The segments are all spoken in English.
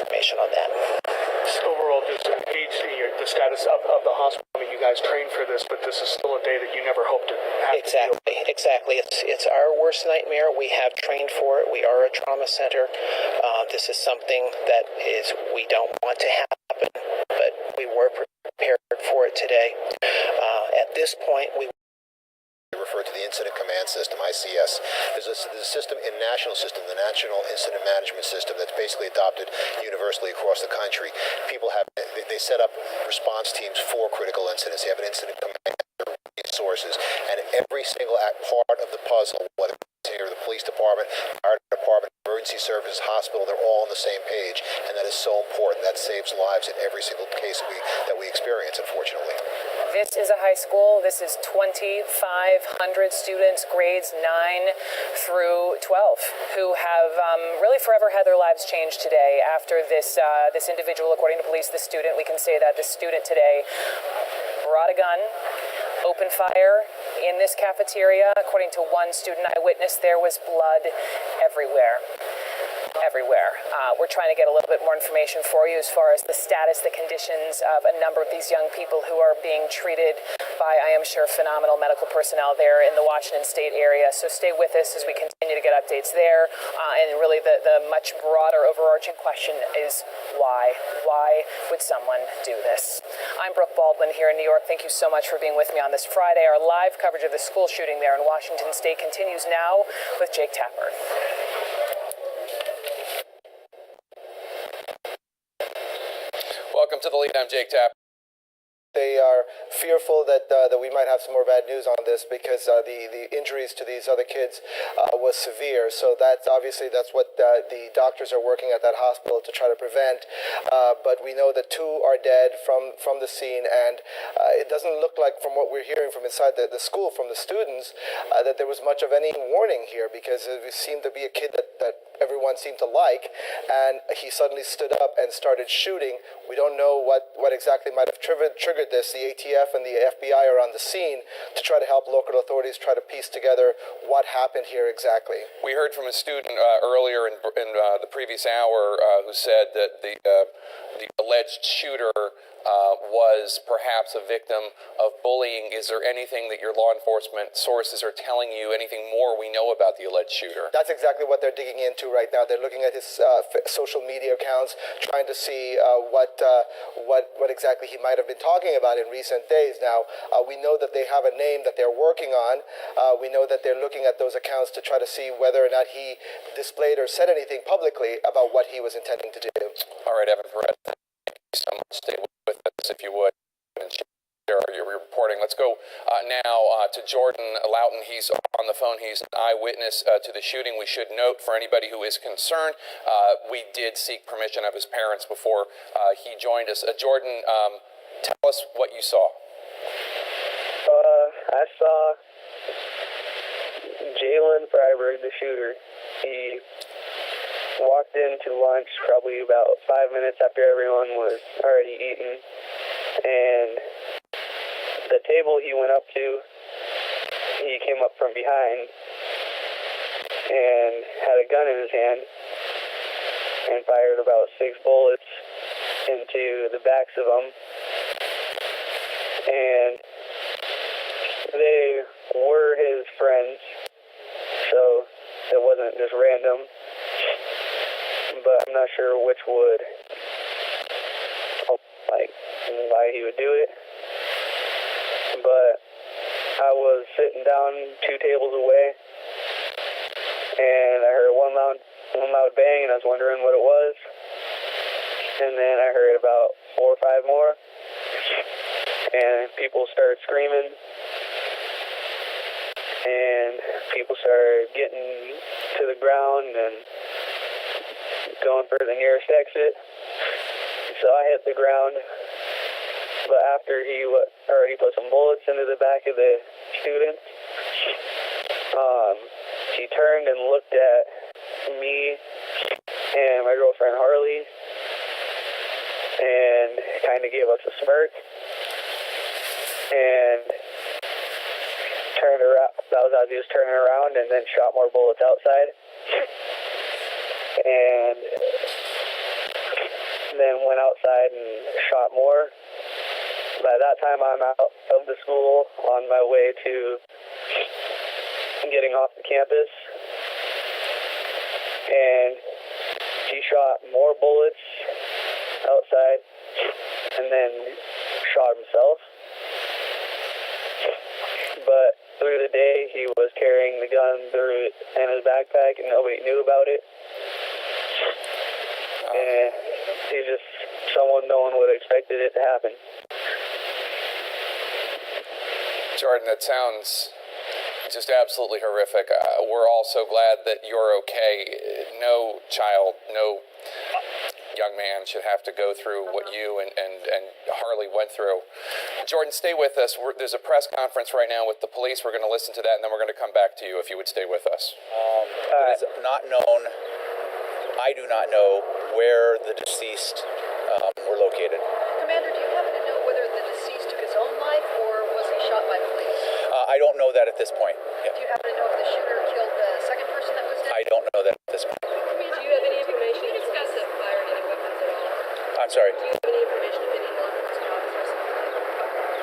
information on that. Overall, just age, the status of the hospital. I mean, you guys trained for this, but this is still a day that you never hoped to have. Exactly. It's our worst nightmare. We have trained for it. We are a trauma center. This is something that we don't want to happen, but we were prepared for it today. At this point, we refer to the Incident Command System, ICS. There's a system, a national system, the National Incident Management System, that's basically adopted universally across the country. They set up response teams for critical incidents. They have an incident commander, resources, and every single part of the puzzle, whether it's here, the police department, fire department, emergency services, hospital, they're all on the same page, and that is so important. That saves lives in every single case that we experience, unfortunately. This is a high school. This is 2,500 students, grades 9 through 12, who have really forever had their lives changed today after this individual, according to police, the student, we can say that this student today brought a gun, opened fire in this cafeteria. According to one student eyewitness, there was blood everywhere. We're trying to get a little bit more information for you as far as the status, the conditions of a number of these young people who are being treated by, I am sure, phenomenal medical personnel there in the Washington State area. So stay with us as we continue to get updates there. And really the much broader overarching question is why? Why would someone do this? I'm Brooke Baldwin here in New York. Thank you so much for being with me on this Friday. Our live coverage of the school shooting there in Washington State continues now with Jake Tapper. Welcome to the lead. I'm Jake Tapper. They are fearful that we might have some more bad news on this because the injuries to these other kids was severe. So that's what the doctors are working at that hospital to try to prevent. But we know that 2 are dead from the scene, and it doesn't look like, from what we're hearing from inside the school, from the students, that there was much of any warning here, because it seemed to be a kid that everyone seemed to like, and he suddenly stood up and started shooting. We don't know what exactly might have triggered this. The ATF and the FBI are on the scene to try to help local authorities try to piece together what happened here exactly. We heard from a student earlier in the previous hour who said that the alleged shooter was perhaps a victim of bullying. Is there anything that your law enforcement sources are telling you, anything more we know about the alleged shooter? That's exactly what they're digging into right now. They're looking at his social media accounts, trying to see what exactly he might have been talking about in recent days. Now, we know that they have a name that they're working on. We know that they're looking at those accounts to try to see whether or not he displayed or said anything publicly about what he was intending to do. All right, Evan Perez, thank you so much. Stay with us if you would and share your reporting. Let's go now to Jordan Loughton. He's on the phone. He's an eyewitness to the shooting. We should note, for anybody who is concerned, we did seek permission of his parents before he joined us. Jordan, tell us what you saw. I saw Jalen Freiberg, the shooter. He walked into lunch probably about 5 minutes after everyone was already eating, and the table he went up to, he came up from behind and had a gun in his hand and fired about 6 bullets into the backs of them, and they were his friends, so it wasn't just random, but I'm not sure which would, why he would do it. But I was sitting down 2 tables away, and I heard one loud bang, and I was wondering what it was. And then I heard about 4 or 5 more, and people started screaming, and people started getting to the ground and going for the nearest exit. So I hit the ground, but after he already put some bullets into the back of the student, he turned and looked at me and my girlfriend Harley and kind of gave us a smirk and turned around. That was as he was turning around, and then shot more bullets outside. And then went outside and shot more. By that time, I'm out of the school on my way to getting off the campus, and he shot more bullets outside and then shot himself. But through the day, he was carrying the gun in his backpack, and nobody knew about it. And he's just someone no one would have expected it to happen. Jordan, that sounds just absolutely horrific. We're all so glad that you're okay. No child, no young man should have to go through what you and Harley went through. Jordan, stay with us. There's a press conference right now with the police. We're going to listen to that, and then we're going to come back to you if you would stay with us. It is not known, I do not know where the deceased were located. Commander, do you happen to know whether the deceased took his own life or was he shot by police? I don't know that at this point. Yeah. Do you happen to know if the shooter killed the second person that was dead? I don't know that at this point. Commander, do you have any information? Can you discuss if fired any weapons at all? I'm sorry. Do you have any information if any law enforcement officers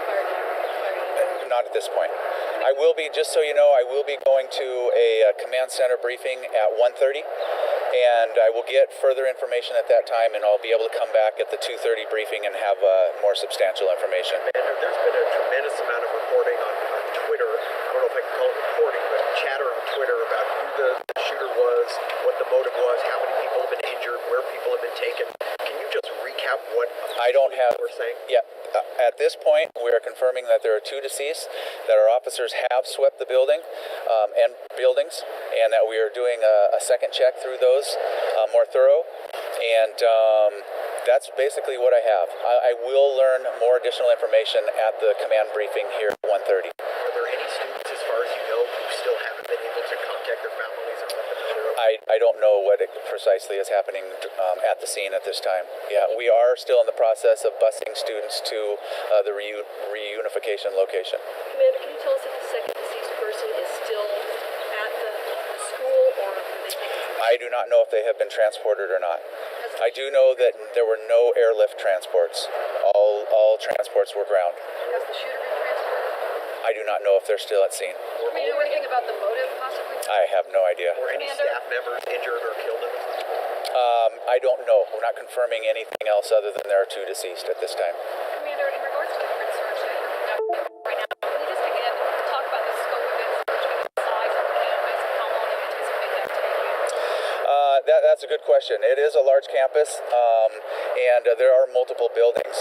fired any? Not at this point. I will be, just so you know, I will be going to a command center briefing at 1:30, and I will get further information at that time, and I'll be able to come back at the 2:30 briefing and have more substantial information. Commander, there's been a tremendous amount of reporting on Twitter. I don't know if I can call it reporting, but chatter on Twitter about who the shooter was, what the motive was, how many people have been injured, where people have been taken. Can you just recap what I don't have. we're saying? Yeah. At this point, we are confirming that there are 2 deceased, that our officers have swept the building and buildings, and that we are doing a second check through those, more thorough. And that's basically what I have. I will learn more additional information at the command briefing here at 1:30. Are there any students, as far as you know, who still haven't been able to contact their families or let them know they're okay? I don't know what precisely is happening at the scene at this time. Yeah, we are still in the process of busing students to the reunification location. Commander, can you tell us if the second deceased person is still at the school or have they taken him? I do not know if they have been transported or not. I do know that there were no airlift transports. All transports were ground. Has the shooter been transported? I do not know if they're still at scene. Do we know anything about the motive, possibly? I have no idea. Were any Commander? staff members injured or killed in this? I don't know. We're not confirming anything else other than there are 2 deceased at this time. Commander, in regards to the current search that you're conducting right now, can you just again talk about the scope of that search, the size of the campus, and how long you anticipate that taking? That's a good question. It is a large campus, and there are multiple buildings,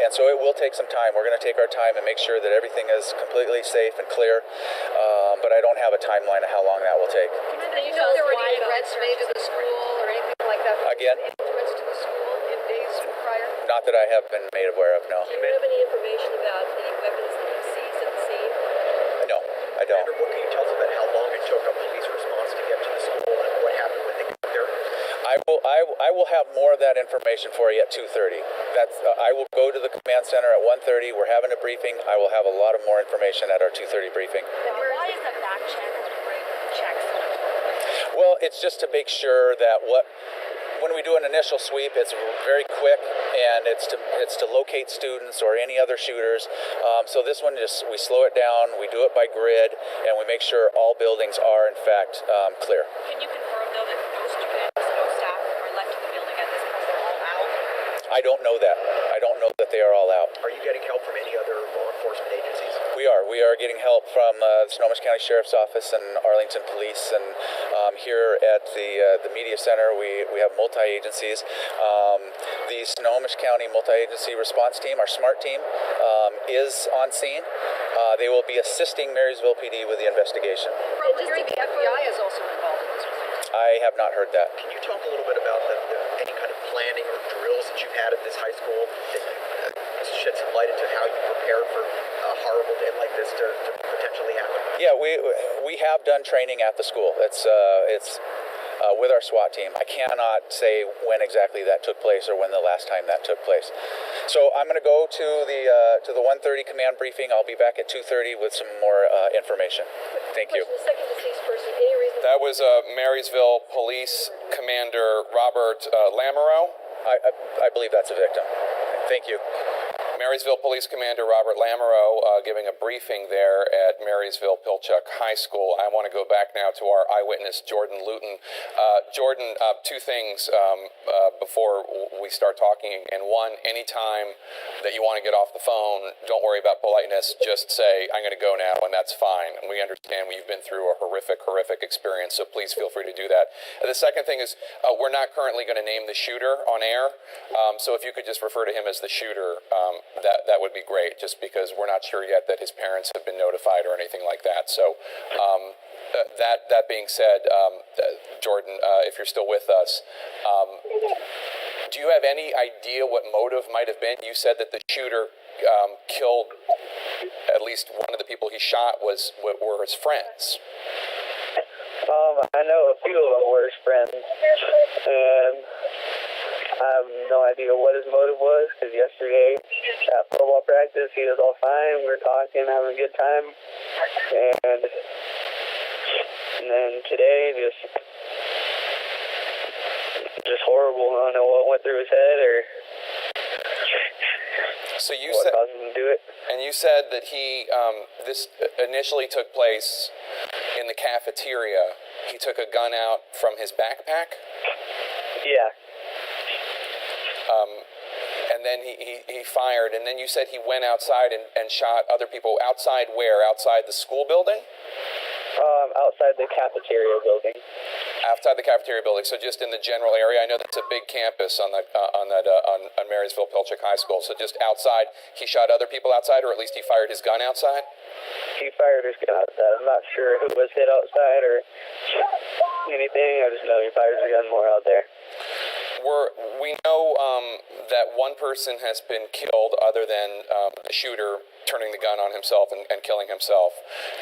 and so it will take some time. We're going to take our time and make sure that everything is completely safe and clear, but I don't have a timeline of how long that will take. Commander, you know if there were any threats made to the school or anything like that? Again? Any threats to the school in days prior? Not that I have been made aware of, no. Do you have any information about any weapons that you seized at the scene? No, I don't. Commander, what can you tell us about how long it took a police response to get to the school and what happened when they got there? I will have more of that information for you at 2:30. I will go to the command center at 1:30. We're having a briefing. I will have a lot of more information at our 2:30 briefing. Why is the back check so important? Well, it's just to make sure that when we do an initial sweep, it's very quick, and it's to locate students or any other shooters. So this one, we slow it down, we do it by grid, and we make sure all buildings are in fact clear. Can you confirm though that no students, no staff are left in the building at this point? They're all out? I don't know that. I don't know that they are all out. Are you getting help from any other law enforcement agencies? We are getting help from the Snohomish County Sheriff's Office and Arlington Police, and here at the media center we have multi-agencies. The Snohomish County Multi-Agency Response Team, our SMART team, is on scene. They will be assisting Marysville PD with the investigation. From hearing the FBI is also involved in this. I have not heard that. Can you talk a little bit about any kind of planning or drills that you've had at this high school that you shed some light into how you prepared for a horrible day like this to potentially happen? Yeah, we have done training at the school. It's with our SWAT team. I cannot say when exactly that took place or when the last time that took place. So I'm going to go to the 1:30 command briefing. I'll be back at 2:30 with some more information. Thank you. The second deceased person, any reason? That was Marysville Police Commander Robert Lamoureux. I believe that's a victim. Thank you. Marysville Police Commander Robert Lamoureux giving a briefing there at Marysville-Pilchuck High School. I want to go back now to our eyewitness, Jordan Luton. Jordan, two things before we start talking. And one, anytime that you want to get off the phone, don't worry about politeness. Just say, I'm going to go now, and that's fine. And we understand you've been through a horrific experience, so please feel free to do that. The second thing is we're not currently going to name the shooter on air, so if you could just refer to him as the shooter, that would be great, just because we're not sure yet that his parents have been notified or anything like that. So that being said, Jordan, if you're still with us, do you have any idea what motive might have been? You said that the shooter killed at least one of the people he shot were his friends. I know a few of them were his friends, and I have no idea what his motive was, because yesterday at football practice he was all fine, we were talking, having a good time, and then today just horrible. I don't know what went through his head or So you what said, caused him to do it. and you said that this initially took place in the cafeteria. He took a gun out from his backpack? Yeah. And then he fired, and then you said he went outside and shot other people. Outside where? Outside the school building? Outside the cafeteria building. Outside the cafeteria building, so just in the general area. I know that's a big campus on Marysville-Pilchuck High School. So just outside, he shot other people outside, or at least he fired his gun outside? He fired his gun outside. I'm not sure who was hit outside or anything. I just know he fired his gun more out there. We know that one person has been killed other than the shooter turning the gun on himself and killing himself,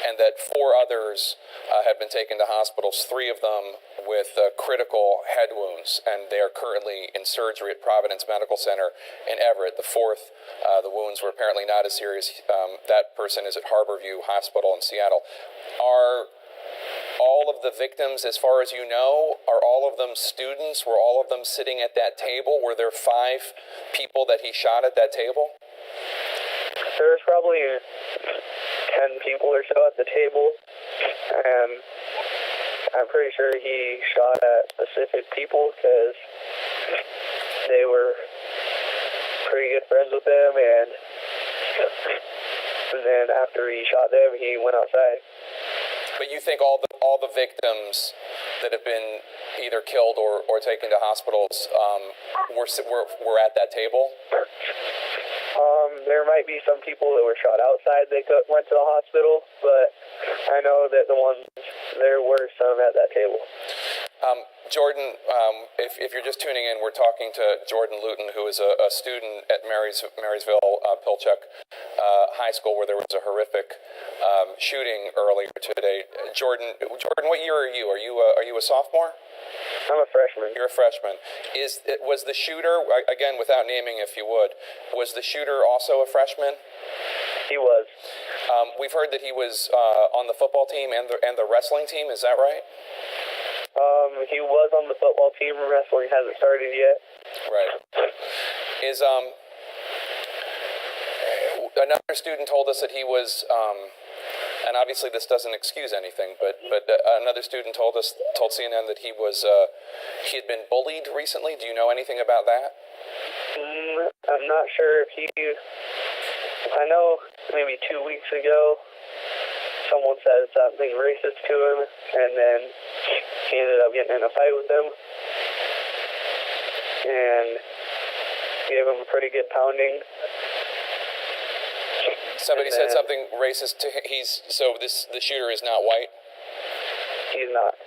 and that 4 others have been taken to hospitals, 3 of them with critical head wounds, and they are currently in surgery at Providence Medical Center in Everett. The 4th, the wounds were apparently not as serious. That person is at Harborview Hospital in Seattle. Are all of the victims, as far as you know, are all of them students? Were all of them sitting at that table? Were there 5 people that he shot at that table? There was probably 10 people or so at the table, and I'm pretty sure he shot at specific people because they were pretty good friends with them, and then after he shot them, he went outside. But you think all the victims that have been either killed or taken to hospitals were at that table? There might be some people that were shot outside that went to the hospital, but I know that there were some at that table. Jordan, if you're just tuning in, we're talking to Jordan Luton, who is a student at Marysville-Pilchuck High School, where there was a horrific shooting earlier today. Jordan, what year are you? Are you a sophomore? I'm a freshman. You're a freshman. Was the shooter, again, without naming, if you would, was the shooter also a freshman? He was. We've heard that he was on the football team and the wrestling team. Is that right? He was on the football team. Wrestling hasn't started yet. Right. Another student told us that he was, and obviously this doesn't excuse anything, but another student told CNN that he had been bullied recently. Do you know anything about that? I'm not sure if I know maybe 2 weeks ago, someone said something racist to him, and then he ended up getting in a fight with them, and gave him a pretty good pounding. Somebody said something racist to him. So the shooter is not white? He's not.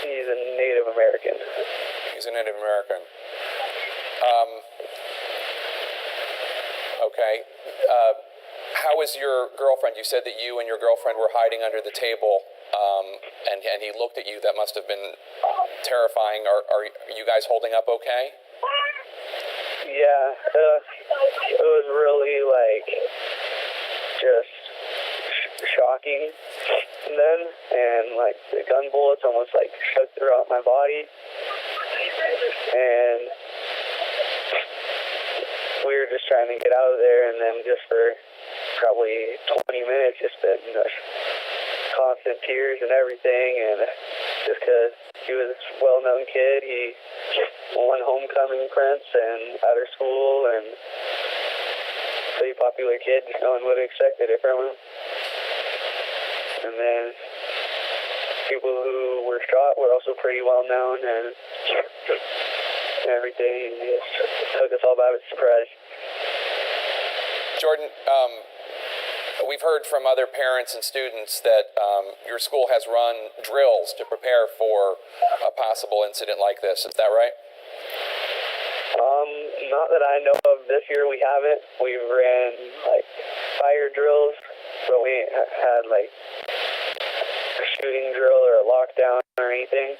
He's a Native American. He's a Native American. Okay. How is your girlfriend? You said that you and your girlfriend were hiding under the table, and he looked at you. That must have been terrifying. Are you guys holding up okay? Yeah, it was really, just shocking then, and, the gun bullets almost, shook throughout my body, we were just trying to get out of there, and then just for probably 20 minutes, just been constant tears and everything, and just because he was a well-known kid, he won homecoming prince and out of school, and pretty popular kid, just no one would have expected it from him. And then people who were shot were also pretty well-known, and everything just took us all by surprise. Jordan, we've heard from other parents and students that your school has run drills to prepare for a possible incident like this. Is that right? Not that I know of. This year we haven't. We ran fire drills, but we ain't had a shooting drill or a lockdown or anything.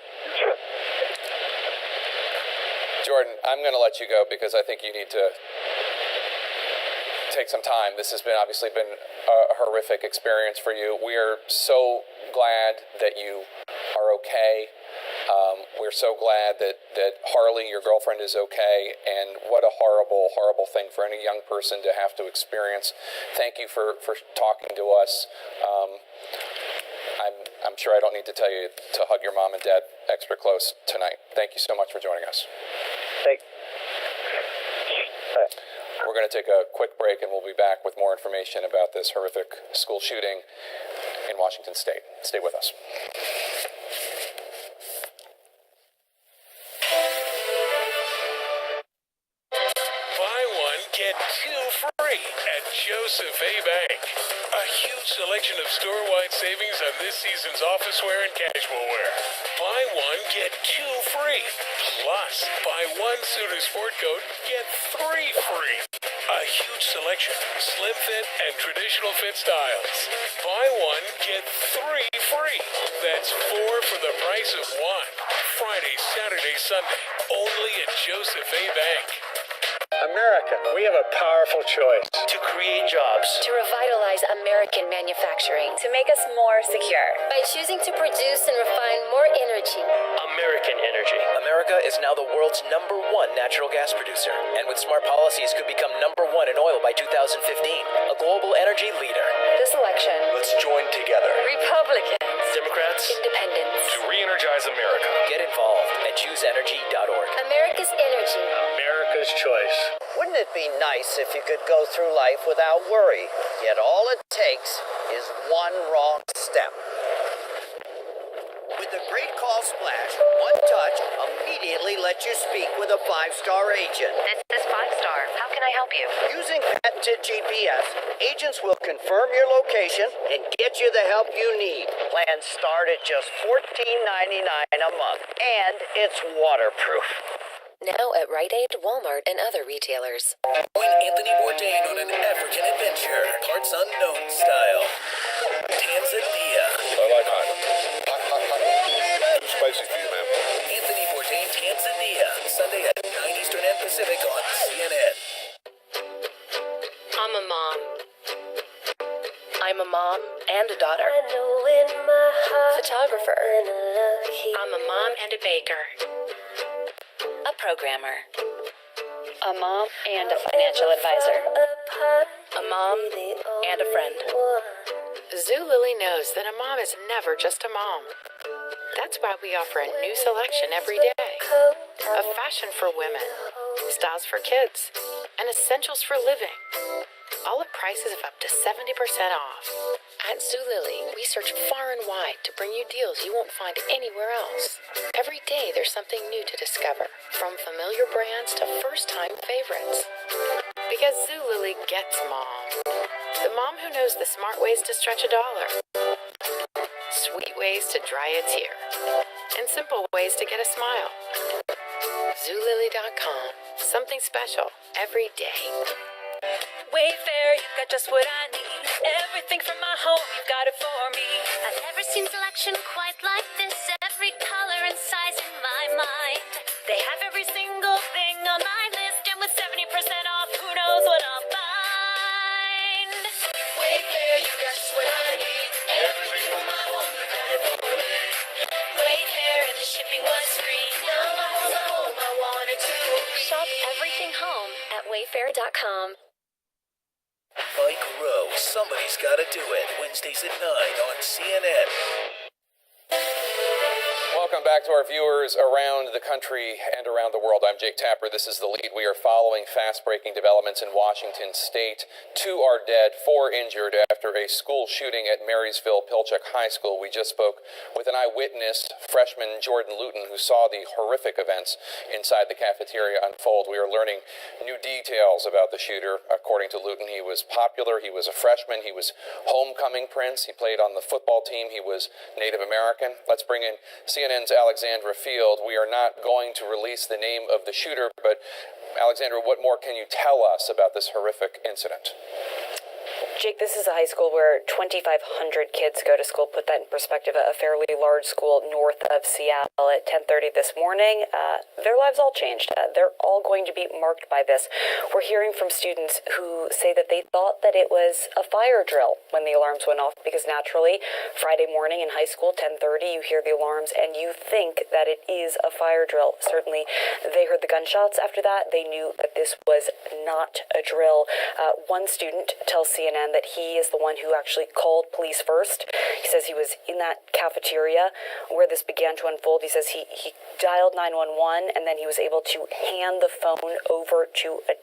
Jordan, I'm going to let you go because I think you need to take some time. This has obviously been a horrific experience for you. We are so glad that you are okay. We're so glad that Harley, your girlfriend, is okay. And what a horrible, horrible thing for any young person to have to experience. Thank you for talking to us. I'm sure I don't need to tell you to hug your mom and dad extra close tonight. Thank you so much for joining us. Thanks. Bye. We're going to take a quick break, and we'll be back with more information about this horrific school shooting in Washington State. Stay with us. Buy one, get two free at Joseph A. Bank. A huge selection of store-wide savings on this season's office wear and casual wear. Buy one, get two free. Plus, buy one suit or sport coat, get three free. A huge selection, slim fit and traditional fit styles. Buy one, get three free. That's four for the price of one. Friday, Saturday, Sunday, only at Joseph A. Bank. America, we have a powerful choice. To create jobs. To revitalize American manufacturing. To make us more secure. By choosing to produce and refine more energy. American energy. America is now the world's #1 natural gas producer, and with smart policies could become #1 in oil by 2015. A global energy leader. This election, let's join together. Republicans, Democrats, independents, to re-energize America. Get involved at chooseenergy.org. America's energy. America's choice. Wouldn't it be nice if you could go through life without worry? Yet all it takes is one wrong step. With the Great Call Splash, one touch immediately lets you speak with a 5-star agent. This is 5-star. How can I help you? Using patented GPS, agents will confirm your location and get you the help you need. Plans start at just $14.99 a month, and it's waterproof. Now at Rite Aid, Walmart, and other retailers. Join Anthony Bourdain on an African adventure, parts unknown style. Tanzania. I like hot. Too spicy for you, man. Anthony Bourdain, Tanzania. Sunday at 9 Eastern and Pacific on CNN. I'm a mom. I'm a mom and a daughter. Photographer. I'm a mom and a baker. A programmer. A mom and a financial advisor. A mom and a friend. Zulily knows that a mom is never just a mom. That's why we offer a new selection every day of fashion for women, styles for kids, and essentials for living. All at prices of up to 70% off. At Zulily, we search far and wide to bring you deals you won't find anywhere else. Every day there's something new to discover, from familiar brands to first-time favorites. Because Zulily gets mom. The mom who knows the smart ways to stretch a dollar, sweet ways to dry a tear, and simple ways to get a smile. Zulily.com. Something special every day. Wayfair, you've got just what I need. Everything from my home, you've got it for me. I've never seen selection quite like this. Every color and size in my mind. They have every single thing on my list, and with 70% off, who knows what I'll find. Wayfair, you got just what I need. Everything from my home, you got it for me. Wayfair, and the shipping was free. Now my home's a home I wanted to. Shop everything home at wayfair.com. Mike Rowe, Somebody's Gotta Do It, Wednesdays at 9 on CNN. Welcome back to our viewers around the country and around the world. I'm Jake Tapper. This is The Lead. We are following fast-breaking developments in Washington State. 2 are dead, 4 injured after a school shooting at Marysville-Pilchuck High School. We just spoke with an eyewitness, freshman Jordan Luton, who saw the horrific events inside the cafeteria unfold. We are learning new details about the shooter. According to Luton, he was popular. He was a freshman. He was homecoming prince. He played on the football team. He was Native American. Let's bring in CNN's Alexandra Field. We are not going to release the name of the shooter, but Alexandra, what more can you tell us about this horrific incident? Jake, this is a high school where 2,500 kids go to school. Put that in perspective, a fairly large school north of Seattle. At 10:30 this morning, their lives all changed. They're all going to be marked by this. We're hearing from students who say that they thought that it was a fire drill when the alarms went off, because naturally, Friday morning in high school, 10:30, you hear the alarms and you think that it is a fire drill. Certainly, they heard the gunshots after that. They knew that this was not a drill. One student tells CNN that he is the one who actually called police first. He says he was in that cafeteria where this began to unfold. He says he dialed 911 and then he was able to hand the phone over to a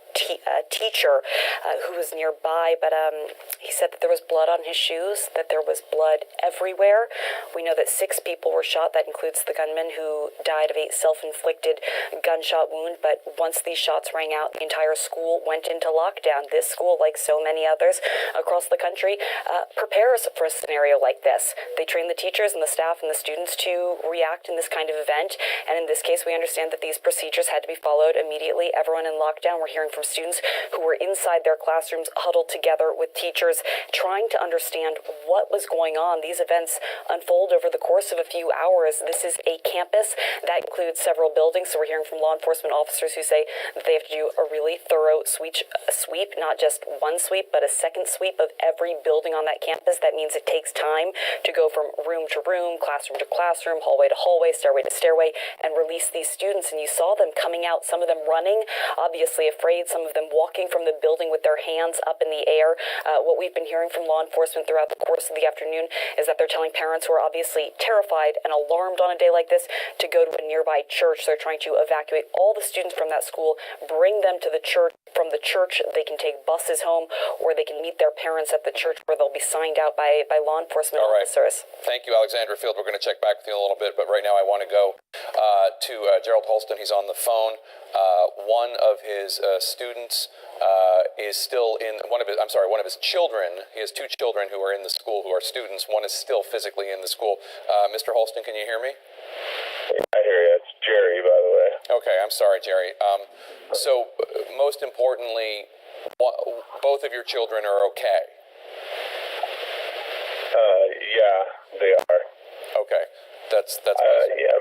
teacher who was nearby, but he said that there was blood on his shoes, that there was blood everywhere. We know that 6 people were shot. That includes the gunman who died of a self-inflicted gunshot wound, but once these shots rang out, the entire school went into lockdown. This school, like so many others across the country, prepares for a scenario like this. They train the teachers and the staff and the students to react in this kind of event, and in this case, we understand that these procedures had to be followed immediately. Everyone in lockdown. We're hearing from students who were inside their classrooms, huddled together with teachers, trying to understand what was going on. These events unfold over the course of a few hours. This is a campus that includes several buildings, so we're hearing from law enforcement officers who say that they have to do a really thorough sweep, not just one sweep, but a second sweep of every building on that campus. That means it takes time to go from room to room, classroom to classroom, hallway to hallway, stairway to stairway, and release these students. And you saw them coming out, some of them running, obviously afraid, some of them walking from the building with their hands up in the air. What we've been hearing from law enforcement throughout the course of the afternoon is that they're telling parents who are obviously terrified and alarmed on a day like this to go to a nearby church. They're trying to evacuate all the students from that school, bring them to the church. From the church, they can take buses home, or they can meet their parents at the church where they'll be signed out by law enforcement officers. Thank you, Alexandra Field. We're going to check back with you in a little bit, but right now I want to go to Gerald Holston. He's on the phone. One of his students is still in one of his children. He has 2 children who are in the school, who are students. One is still physically in the school. Mr. Holston, can you hear me? I hear you. It's Jerry, by the way. Okay, I'm sorry, Jerry. So, most importantly, both of your children are okay? Yeah, they are. Okay, that's yeah.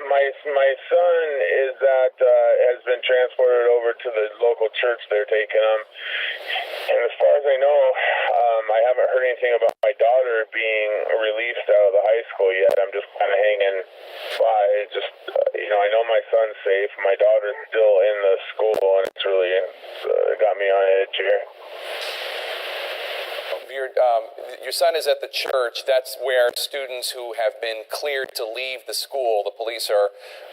My son is has been transported over to the local church. They're taking him, and as far as I know, I haven't heard anything about my daughter being released out of the high school yet. I'm just kind of hanging by. Just I know my son's safe. My daughter's still in the school, and it's really got me on edge here. Your son is at the church. That's where students who have been cleared to leave the school, the police are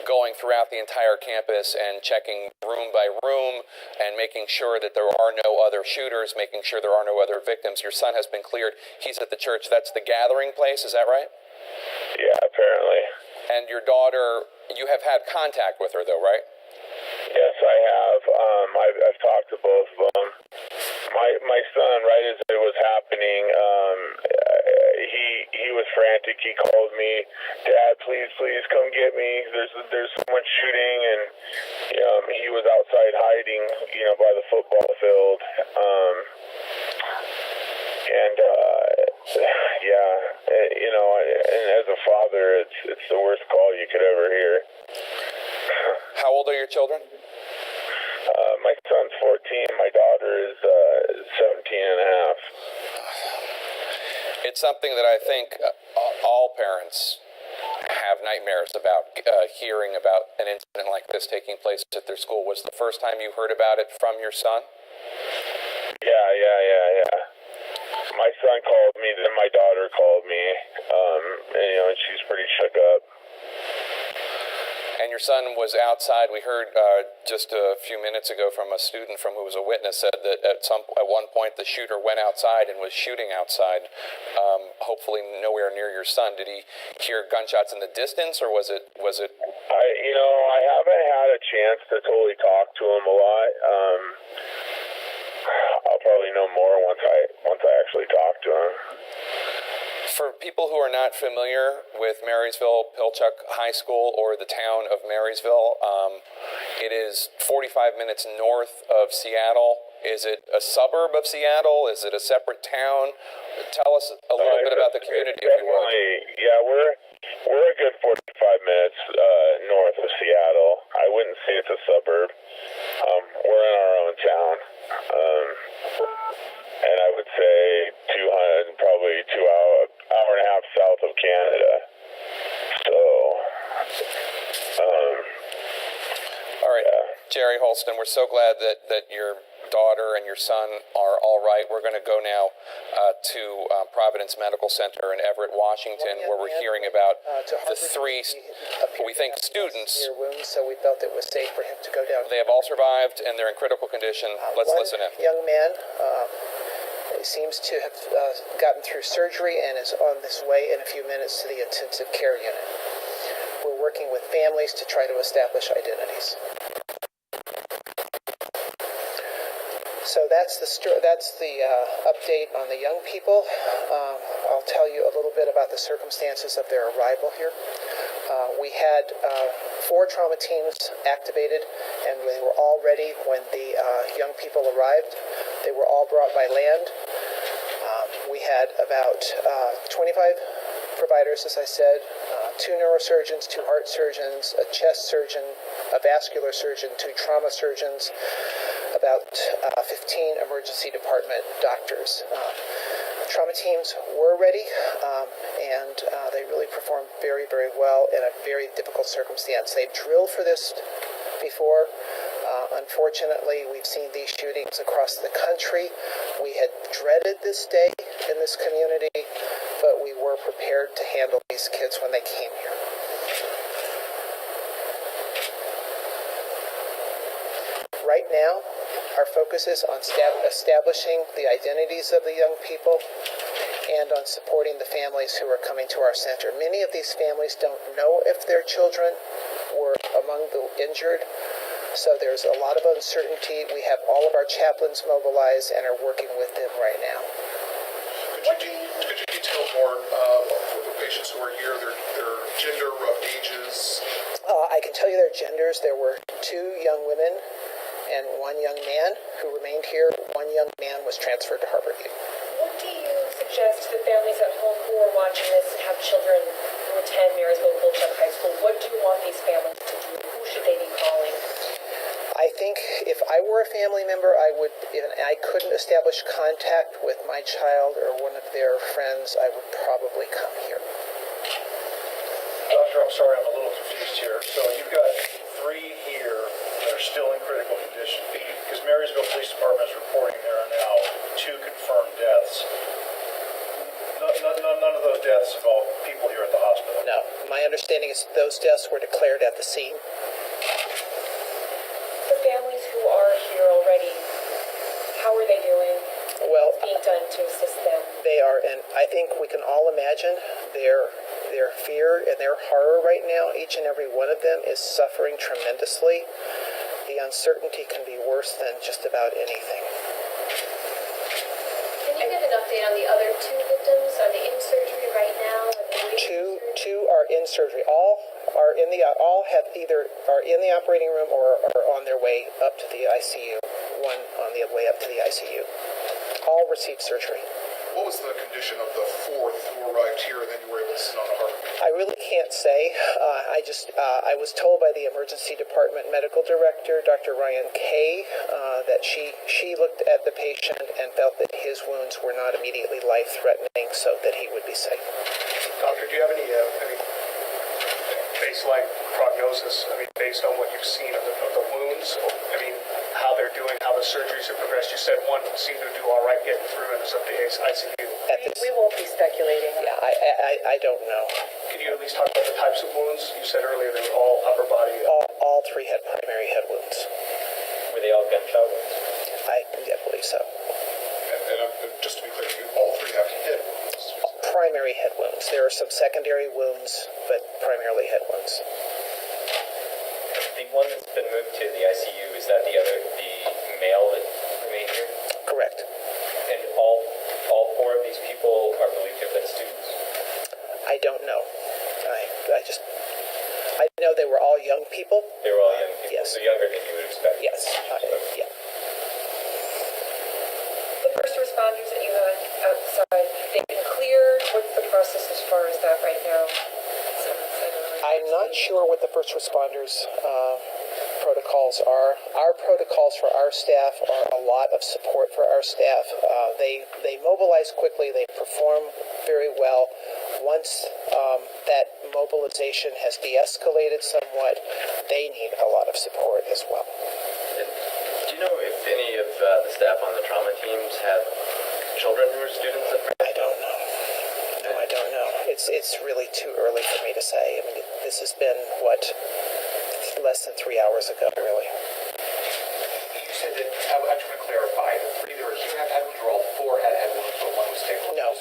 going throughout the entire campus and checking room by room and making sure that there are no other shooters, making sure there are no other victims. Your son has been cleared. He's at the church. That's the gathering place. Is that right? Yeah, apparently. And your daughter, you have had contact with her, though, right? Yes, I have. I've talked to both of them. My son, right as it was happening, he was frantic. He called me, "Dad, please come get me. There's someone shooting," and he was outside hiding, by the football field. And as a father, it's the worst call you could ever hear. How old are your children? My son's 14. My daughter is 17 and a half. It's something that I think all parents have nightmares about hearing about an incident like this taking place at their school. Was the first time you heard about it from your son? Yeah. My son called me, then my daughter called me, and she's pretty shook up. And your son was outside. We heard just a few minutes ago from a student who was a witness said that at one point the shooter went outside and was shooting outside. Hopefully nowhere near your son. Did he hear gunshots in the distance, or was it? I haven't had a chance to totally talk to him a lot. I'll probably know more once I actually talk to him. For people who are not familiar with Marysville-Pilchuck High School or the town of Marysville, it is 45 minutes north of Seattle. Is it a suburb of Seattle? Is it a separate town? Tell us a little bit about the community, if you will. Yeah, we're a good 45 minutes north of Seattle. I wouldn't say it's a suburb. We're in our own town. And I would say 200, probably 2 hour and a half south of Canada. So, all right, yeah. Jerry Holston, we're so glad that your daughter and your son are all right. We're going to go now to Providence Medical Center in Everett, Washington, where we're hearing about the three, we think, students. Wounds, so we felt it was safe for him to go down. They have all survived, and they're in critical condition. Let's listen in. Young man seems to have gotten through surgery and is on this way in a few minutes to the intensive care unit. We're working with families to try to establish identities. So that's the update on the young people. I'll tell you a little bit about the circumstances of their arrival here. We had 4 trauma teams activated, and they were all ready when the young people arrived. They were all brought by land. We had about 25 providers, as I said, 2 neurosurgeons, 2 heart surgeons, a chest surgeon, a vascular surgeon, 2 trauma surgeons, about 15 emergency department doctors. Trauma teams were ready, and they really performed very, very well in a very difficult circumstance. They've drilled for this before. Unfortunately, we've seen these shootings across the country. We had dreaded this day in this community, but we were prepared to handle these kids when they came here. Right now, our focus is on establishing the identities of the young people and on supporting the families who are coming to our center. Many of these families don't know if their children were among the injured, so there's a lot of uncertainty. We have all of our chaplains mobilized and are working with them right now. Could you detail more for the patients who are here, their gender, rough ages? I can tell you their genders. There were 2 young women and 1 young man who remained here. 1 young man was transferred to Harborview. What do you suggest to families at home who are watching this and have children who attend Marysville-Pilchuck High School? What do you want these families to do? Who should they be calling? I think if I were a family member, I couldn't establish contact with my child or one of their friends, I would probably come here. Doctor, I'm sorry, I'm a little confused here. So you've got 3 here that are still in critical condition, because Marysville Police Department is reporting there are now 2 confirmed deaths. None of those deaths involve people here at the hospital. No, my understanding is those deaths were declared at the scene. The families who are here already, how are they doing? Well, what's being done to assist them? They are, and I think we can all imagine their fear and their horror right now. Each and every one of them is suffering tremendously. The uncertainty can be worse than just about anything. Can you get an update on the other 2 victims? Are they in surgery right now? Two are in surgery. All are in the operating room or are on their way up to the ICU. 1 on the way up to the ICU. All received surgery. What was the condition of the 4th who arrived here and then you were able to send on to Harborview? I really can't say. I was told by the emergency department medical director, Dr. Ryan Kay, that she looked at the patient and felt that his wounds were not immediately life-threatening, so that he would be safe. Doctor, do you have any baseline prognosis? I mean, based on what you've seen of the wounds, I mean, how they're doing, how the surgeries have progressed. You said one seemed to do all right getting through and is up to ICU. We won't be speculating. Yeah, I don't know. Could you at least talk about the types of wounds? You said earlier they were all upper body. All three had primary head wounds. Were they all gunshot wounds? I believe so. And just to be clear, all three have head wounds. Primary head wounds. There are some secondary wounds, but primarily head wounds. The one that's been moved to the ICU, is that the male that remained here? Correct. And all four of these people are believed to have been students? I don't know. I know they were all young people. They were all young people, yes. So younger than you would expect. Yes. Yeah. The first responders that you had outside, they've been cleared. What's the process as far as that right now? I'm not sure what the first responders' protocols are. Our protocols for our staff are a lot of support for our staff. They mobilize quickly. They perform very well. Once that mobilization has de-escalated somewhat, they need a lot of support as well. Do you know if any of the staff on the trauma teams have children who are students at Marysville? I don't know. No, I don't know. It's really too early for me to say. I mean, this has been, less than 3 hours ago, really. You said that, I just want to clarify, the three that were here had head wounds, or all four had head wounds, but one was taken? No,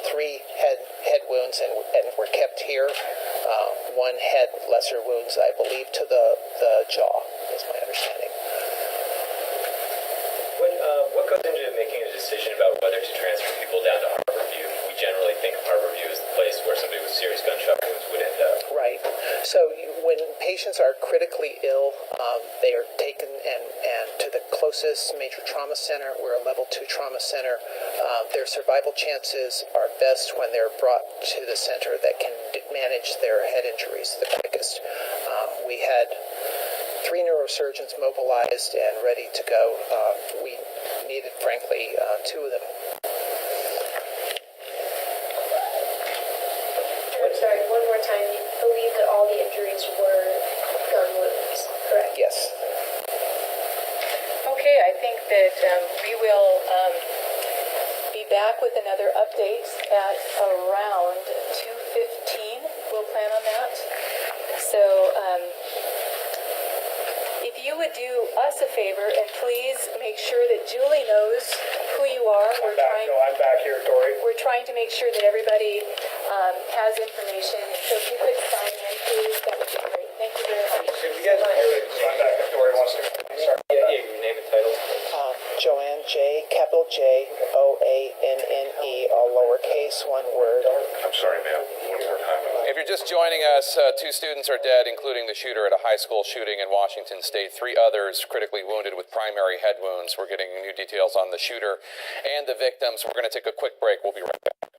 three head wounds and were kept here. One had lesser wounds, I believe, to the jaw, is my understanding. What goes into making a decision about whether to transfer people down to Harborview? We generally think of Harborview as the place where somebody with serious gunshot wounds would end up. Right. So when patients are critically ill, they are taken and to the closest major trauma center. We're a level 2 trauma center. Their survival chances are best when they're brought to the center that can manage their head injuries the quickest. We had 3 neurosurgeons mobilized and ready to go. We needed, frankly, 2 of them. I'm sorry, one more time. You believe that all the injuries were gun wounds, correct? Yes. Okay, I think that we will be back with another update at around 2:15. We'll plan on that. So if you would do us a favor and please make sure that Julie knows who you are. I'm back here, Dory. We're trying to make sure that everybody has information. So if you could sign in, please, that would be great. Thank you very much. If you guys want to I'm back if Dory wants to. Sorry. Yeah, your name and title. Joanne, capital J, OANNE, all lowercase, one word. I'm sorry, ma'am. One more time. If you're just joining us, 2 students are dead, including the shooter at a high school shooting in Washington State. 3 others critically wounded with primary head wounds. We're getting new details on the shooter and the victims. We're going to take a quick break. We'll be right back.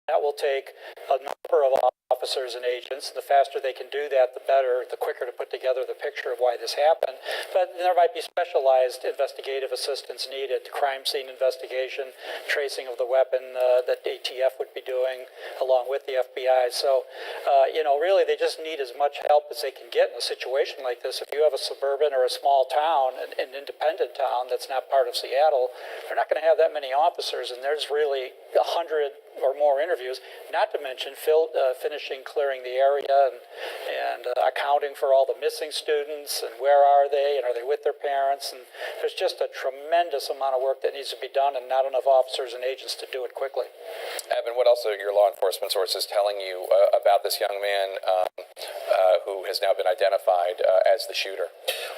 That will take a number of officers and agents. The faster they can do that, the better, the quicker to put together the picture of why this happened. But there might be specialized investigative assistance needed, crime scene investigation, tracing of the weapon that ATF would be doing along with the FBI. So, really they just need as much help as they can get in a situation like this. If you have a suburban or a small town, an independent town that's not part of Seattle, they're not going to have that many officers, and there's really 100 or more interviews, not to mention finishing clearing the area and accounting for all the missing students and where are they and are they with their parents, and there's just a tremendous amount of work that needs to be done and not enough officers and agents to do it quickly. Evan, what else are your law enforcement sources telling you about this young man who has now been identified as the shooter?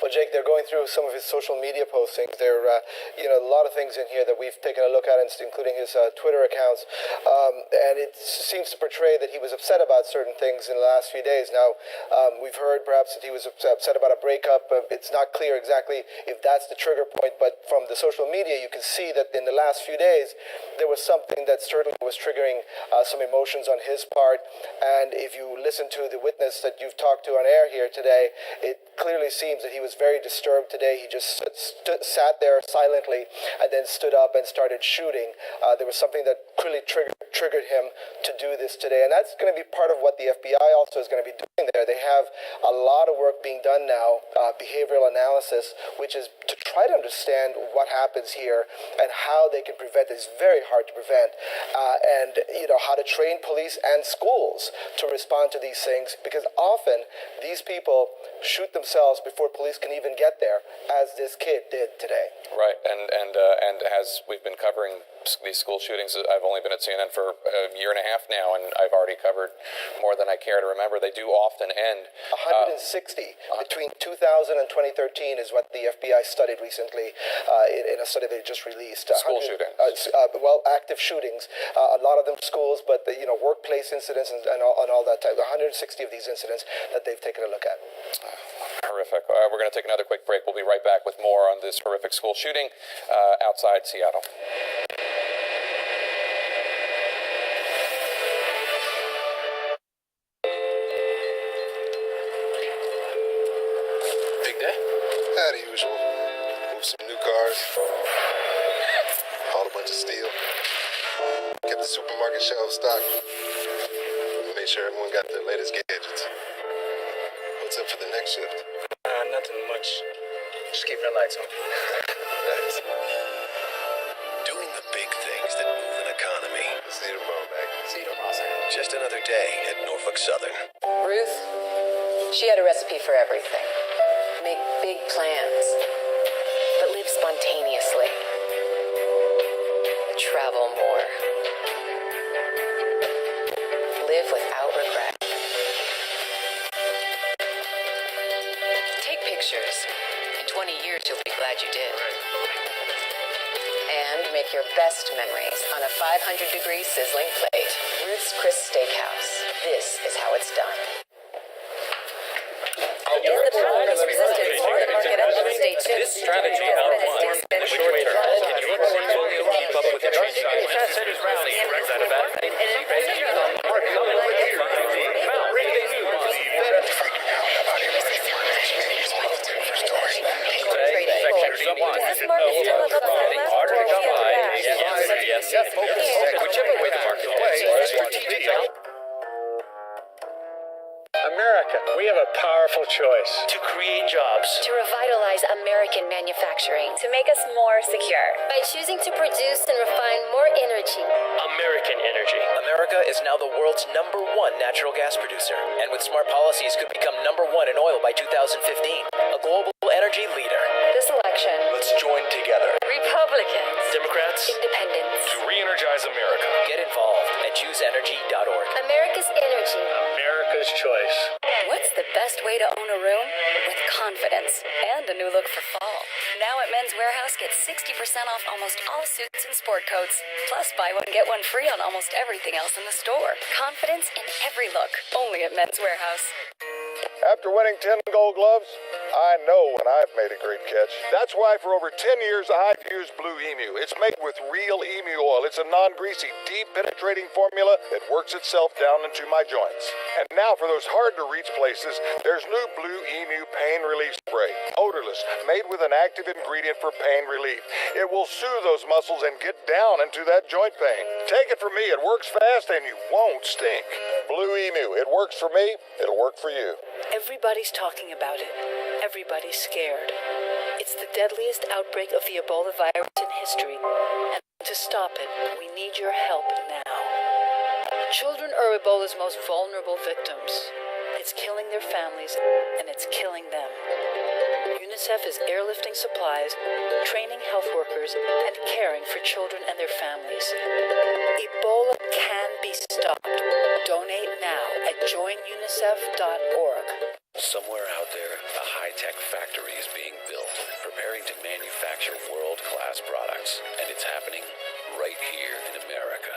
Well, Jake, they're going through some of his social media postings. There are a lot of things in here that we've taken a look at, including his Twitter accounts. And it seems to portray that he was upset about certain things in the last few days. Now, We've heard perhaps that he was upset about a breakup. It's not clear exactly if that's the trigger point, but from the social media, you can see that in the last few days, there was something that certainly was triggering some emotions on his part. And if you listen to the witness that you've talked to on air here today, it clearly seems that he was very disturbed today. He just sat there silently and then stood up and started shooting. There was something that clearly triggered him to do this today. And that's going to be part of what the FBI also is going to be doing there. They have a lot of work being done now, behavioral analysis, which is to try to understand what happens here and how they can prevent it. It's very hard to prevent. And, how to train police and schools to respond to these things, because often these people shoot themselves before police can even get there, as this kid did today. Right, and as we've been covering these school shootings, I've only been at CNN for a year and a half now, and I've already covered more than I care to remember. They do often end. 160 between 2000 and 2013 is what the FBI studied recently in a study they just released. School shootings. Active shootings. A lot of them schools, but workplace incidents and all that type. 160 of these incidents that they've taken a look at. Horrific. We're going to take another quick break. We'll be right back with more on this horrific school shooting outside Seattle. Big day? As usual. Moved some new cars. Hauled a bunch of steel. Kept the supermarket shelves stocked. Made sure everyone got their latest gadgets. What's up for the next shift? Nothing much. Just keeping the lights on. Nice. Doing the big things that move an economy. Cedar Bone back. Cedar Blossom. Just another day at Norfolk Southern. Ruth, she had a recipe for everything. Make big plans, but live spontaneously. Travel more. Live without regret. Take pictures. In 20 years, you'll be glad you did. And make your best memories on a 500-degree sizzling plate. Ruth's Chris Steakhouse. This is how it's done. This strategy outlined in the short term can your portfolio keep up with the changing elements? Is that a bad thing? Whichever way the market plays, strategic. America, we have a powerful choice. To create jobs. To revitalize American manufacturing. To make us more secure. By choosing to produce and refine more energy. American energy. America is now the world's #1 natural gas producer, and with smart policies could become #1 in oil by 2015. A global energy leader. This election. Let's join together. Republicans. Democrats. Independents. To re-energize America. Get involved at chooseenergy.org. America's energy. America's choice. What's the best way to own a room? With confidence and a new look for fall. Now at Men's Warehouse, get 60% off almost all suits and sport coats. Plus, buy one, get one free on almost everything else in the store. Confidence in every look. Only at Men's Warehouse. After winning 10 Gold Gloves, I know when I've made a great catch. That's why for over 10 years I've used Blue Emu. It's made with real emu oil. It's a non-greasy, deep-penetrating formula that works itself down into my joints. And now for those hard-to-reach places, there's new Blue Emu Pain Relief Spray. Odorless, made with an active ingredient for pain relief. It will soothe those muscles and get down into that joint pain. Take it from me, it works fast and you won't stink. Blue Emu, it works for me, it'll work for you. Everybody's talking about it. Everybody's scared. It's the deadliest outbreak of the Ebola virus in history. And to stop it, we need your help now. Children are Ebola's most vulnerable victims. It's killing their families, and it's killing them. UNICEF is airlifting supplies, training health workers, and caring for children and their families. Ebola can be stopped. Donate now at joinunicef.org. Somewhere out there, a high-tech factory is being built, preparing to manufacture world-class products. And it's happening right here in America.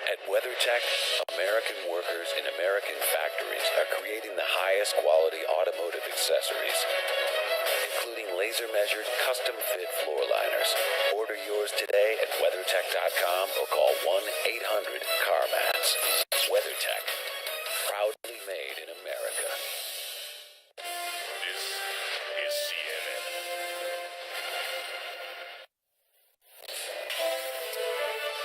At WeatherTech, American workers in American factories are creating the highest quality automotive accessories, including laser-measured, custom-fit floor liners. Order yours today at WeatherTech.com or call 1-800-CarMats. WeatherTech, proudly made in America. This is CNN.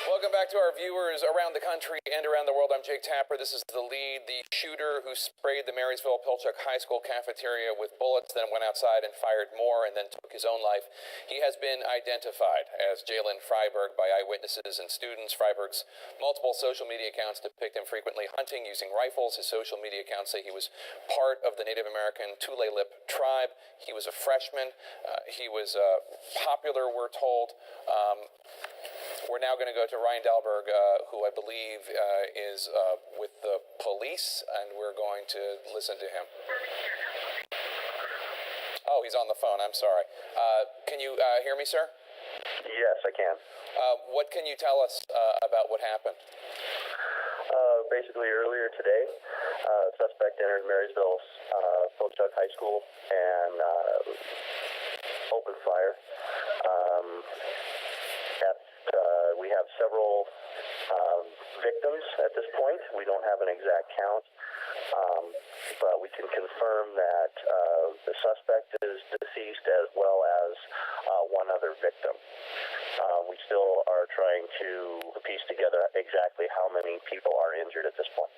Welcome back to our viewers around the country and around the world. I'm Jake Tapper. This is the lead, the shooter who sprayed the Marysville-Pilchuck High School cafeteria with bullets, then went outside and fired more, and then took his own life. He has been identified as Jalen Freiberg by eyewitnesses and students. Freiberg's multiple social media accounts depict him frequently hunting using rifles. His social media accounts say he was part of the Native American Tule-Lip tribe. He was a freshman. He was popular, we're told. We're now going to go to Ryan Dahlberg, who I believe is with the police, and we're going to listen to him. Oh, he's on the phone. I'm sorry. Can you hear me, sir? Yes, I can. What can you tell us about what happened? Basically, earlier today, suspect entered Marysville-Pilchuck High School and opened fire. We have several victims at this point. We don't have an exact count, but we can confirm that the suspect is deceased as well as one other victim. We still are trying to piece together exactly how many people are injured at this point.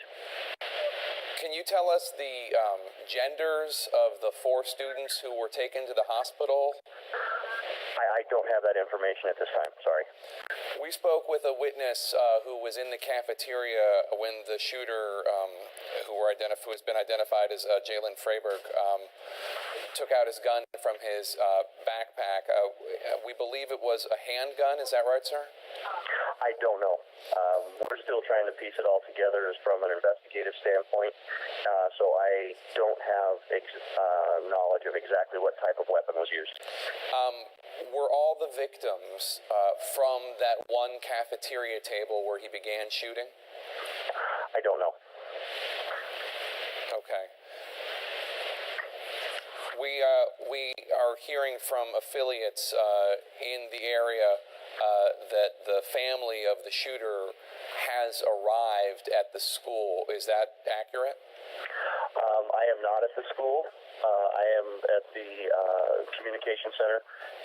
Can you tell us the genders of the 4 students who were taken to the hospital? I don't have that information at this time. Sorry. We spoke with a witness who was in the cafeteria when the shooter, who has been identified as Jalen Freiberg, took out his gun from his backpack. We believe it was a handgun. Is that right, sir? I don't know. We're still trying to piece it all together from an investigative standpoint, so I don't have knowledge of exactly what type of weapon was used. Were all the victims from that one cafeteria table where he began shooting? I don't know. Okay. We are hearing from affiliates in the area that the family of the shooter has arrived at the school. Is that accurate? I am not at the school. I am at the communication center,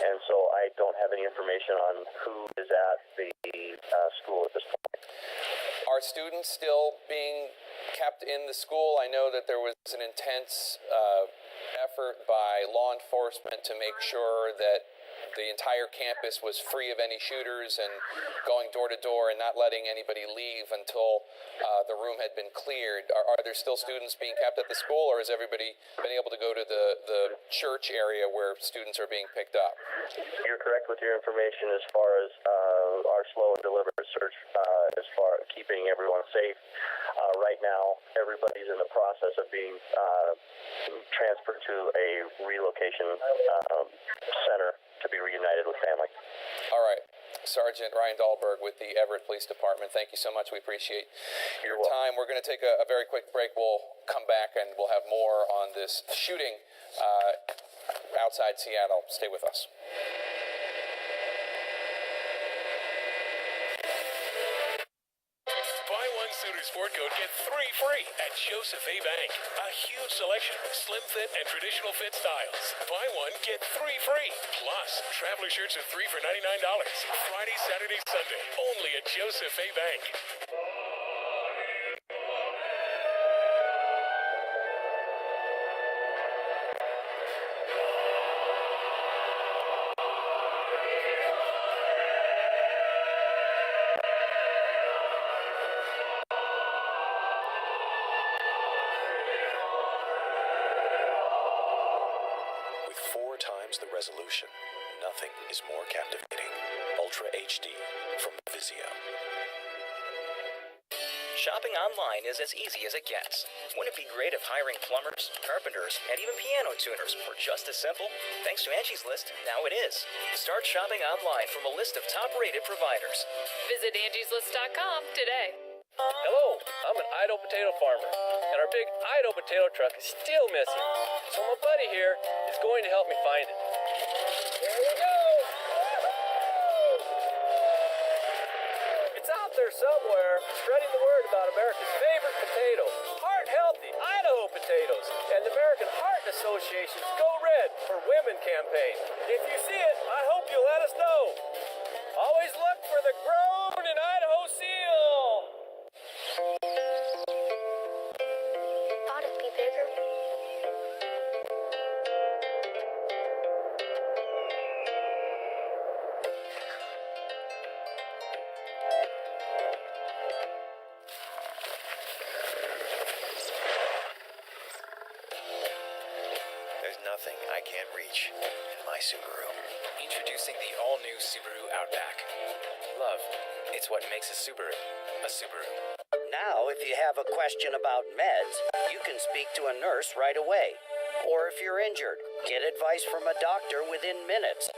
and so I don't have any information on who is at the school at this point. Are students still being kept in the school? I know that there was an intense effort by law enforcement to make sure that the entire campus was free of any shooters and going door to door and not letting anybody leave until the room had been cleared. Are there still students being kept at the school, or has everybody been able to go to the church area where students are being picked up? You're correct with your information as far as our slow and deliberate search as far as keeping everyone safe. Right now, everybody's in the process of being transferred to a relocation center to be reunited with family. All right. Sergeant Ryan Dahlberg with the Everett Police Department, thank you so much. We appreciate your time. We're going to take a very quick break. We'll come back and we'll have more on this shooting outside Seattle. Stay with us. Buy one Suter Sport Coat, get 3 free at Joseph A. Bank. A huge selection of slim fit and traditional fit styles. Buy one, get 3 free. Plus, traveler shirts are 3 for $99. Friday, Saturday, Sunday. Only at Joseph A. Bank. With 4 times the resolution, nothing is more captivating. Ultra HD from Vizio. Shopping online is as easy as it gets. Wouldn't it be great if hiring plumbers, carpenters, and even piano tuners were just as simple? Thanks to Angie's List, now it is. Start shopping online from a list of top-rated providers. Visit Angie'sList.com today. Hello, I'm an idle potato farmer, and our big idle potato truck is still missing. So my buddy here is going to help me find it. There we go! It's out there somewhere, spreading the word about America's favorite potato, heart-healthy Idaho potatoes, and the American Heart Association's Go Red for Women campaign. If you see it, I hope you'll let us know. Always look for the Grown in Idaho seal. Thought it'd be bigger. There's nothing I can't reach in my Subaru. Introducing the all-new Subaru Outback. Love, it's what makes a Subaru a Subaru. Now, if you have a question about meds, you can speak to a nurse right away. Or if you're injured, get advice from a doctor within minutes.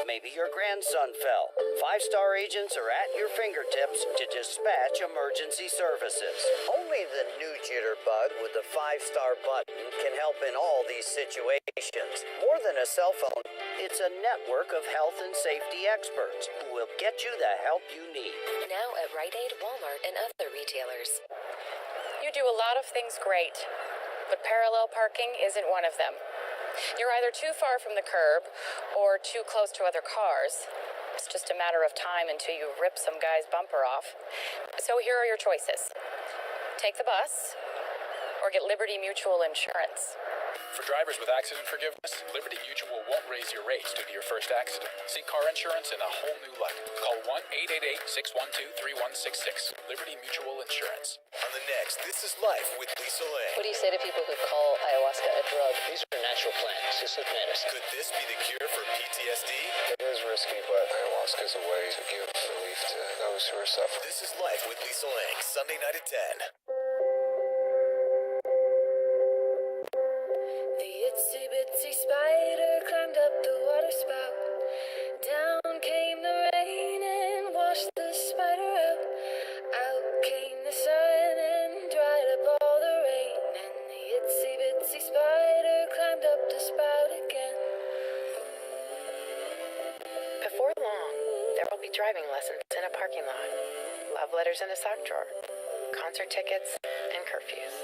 Maybe your grandson fell. 5-star agents are at your fingertips to dispatch emergency services. Only the new jitterbug with the 5-star button can help in all these situations. More than a cell phone, it's a network of health and safety experts who will get you the help you need. Now at Rite Aid, Walmart, and other retailers. You do a lot of things great, but parallel parking isn't one of them. You're either too far from the curb or too close to other cars. It's just a matter of time until you rip some guy's bumper off. So here are your choices. Take the bus or get Liberty Mutual insurance. For drivers with accident forgiveness, Liberty Mutual won't raise your rates due to your first accident. See car insurance in a whole new light. Call 1-888-612-3166. Liberty Mutual Insurance. On the next, This Is Life with Lisa Lang. What do you say to people who call ayahuasca a drug? These are natural plants. This is medicine. Could this be the cure for PTSD? It is risky, but ayahuasca is a way to give relief to those who are suffering. This Is Life with Lisa Lang, Sunday night at 10. The itsy bitsy spider climbed up the water spout. Down came the rain and washed the spider out. Out came the sun and dried up all the rain. And the itsy bitsy spider climbed up the spout again. Before long, there will be driving lessons in a parking lot, love letters in a sock drawer, concert tickets, and curfews.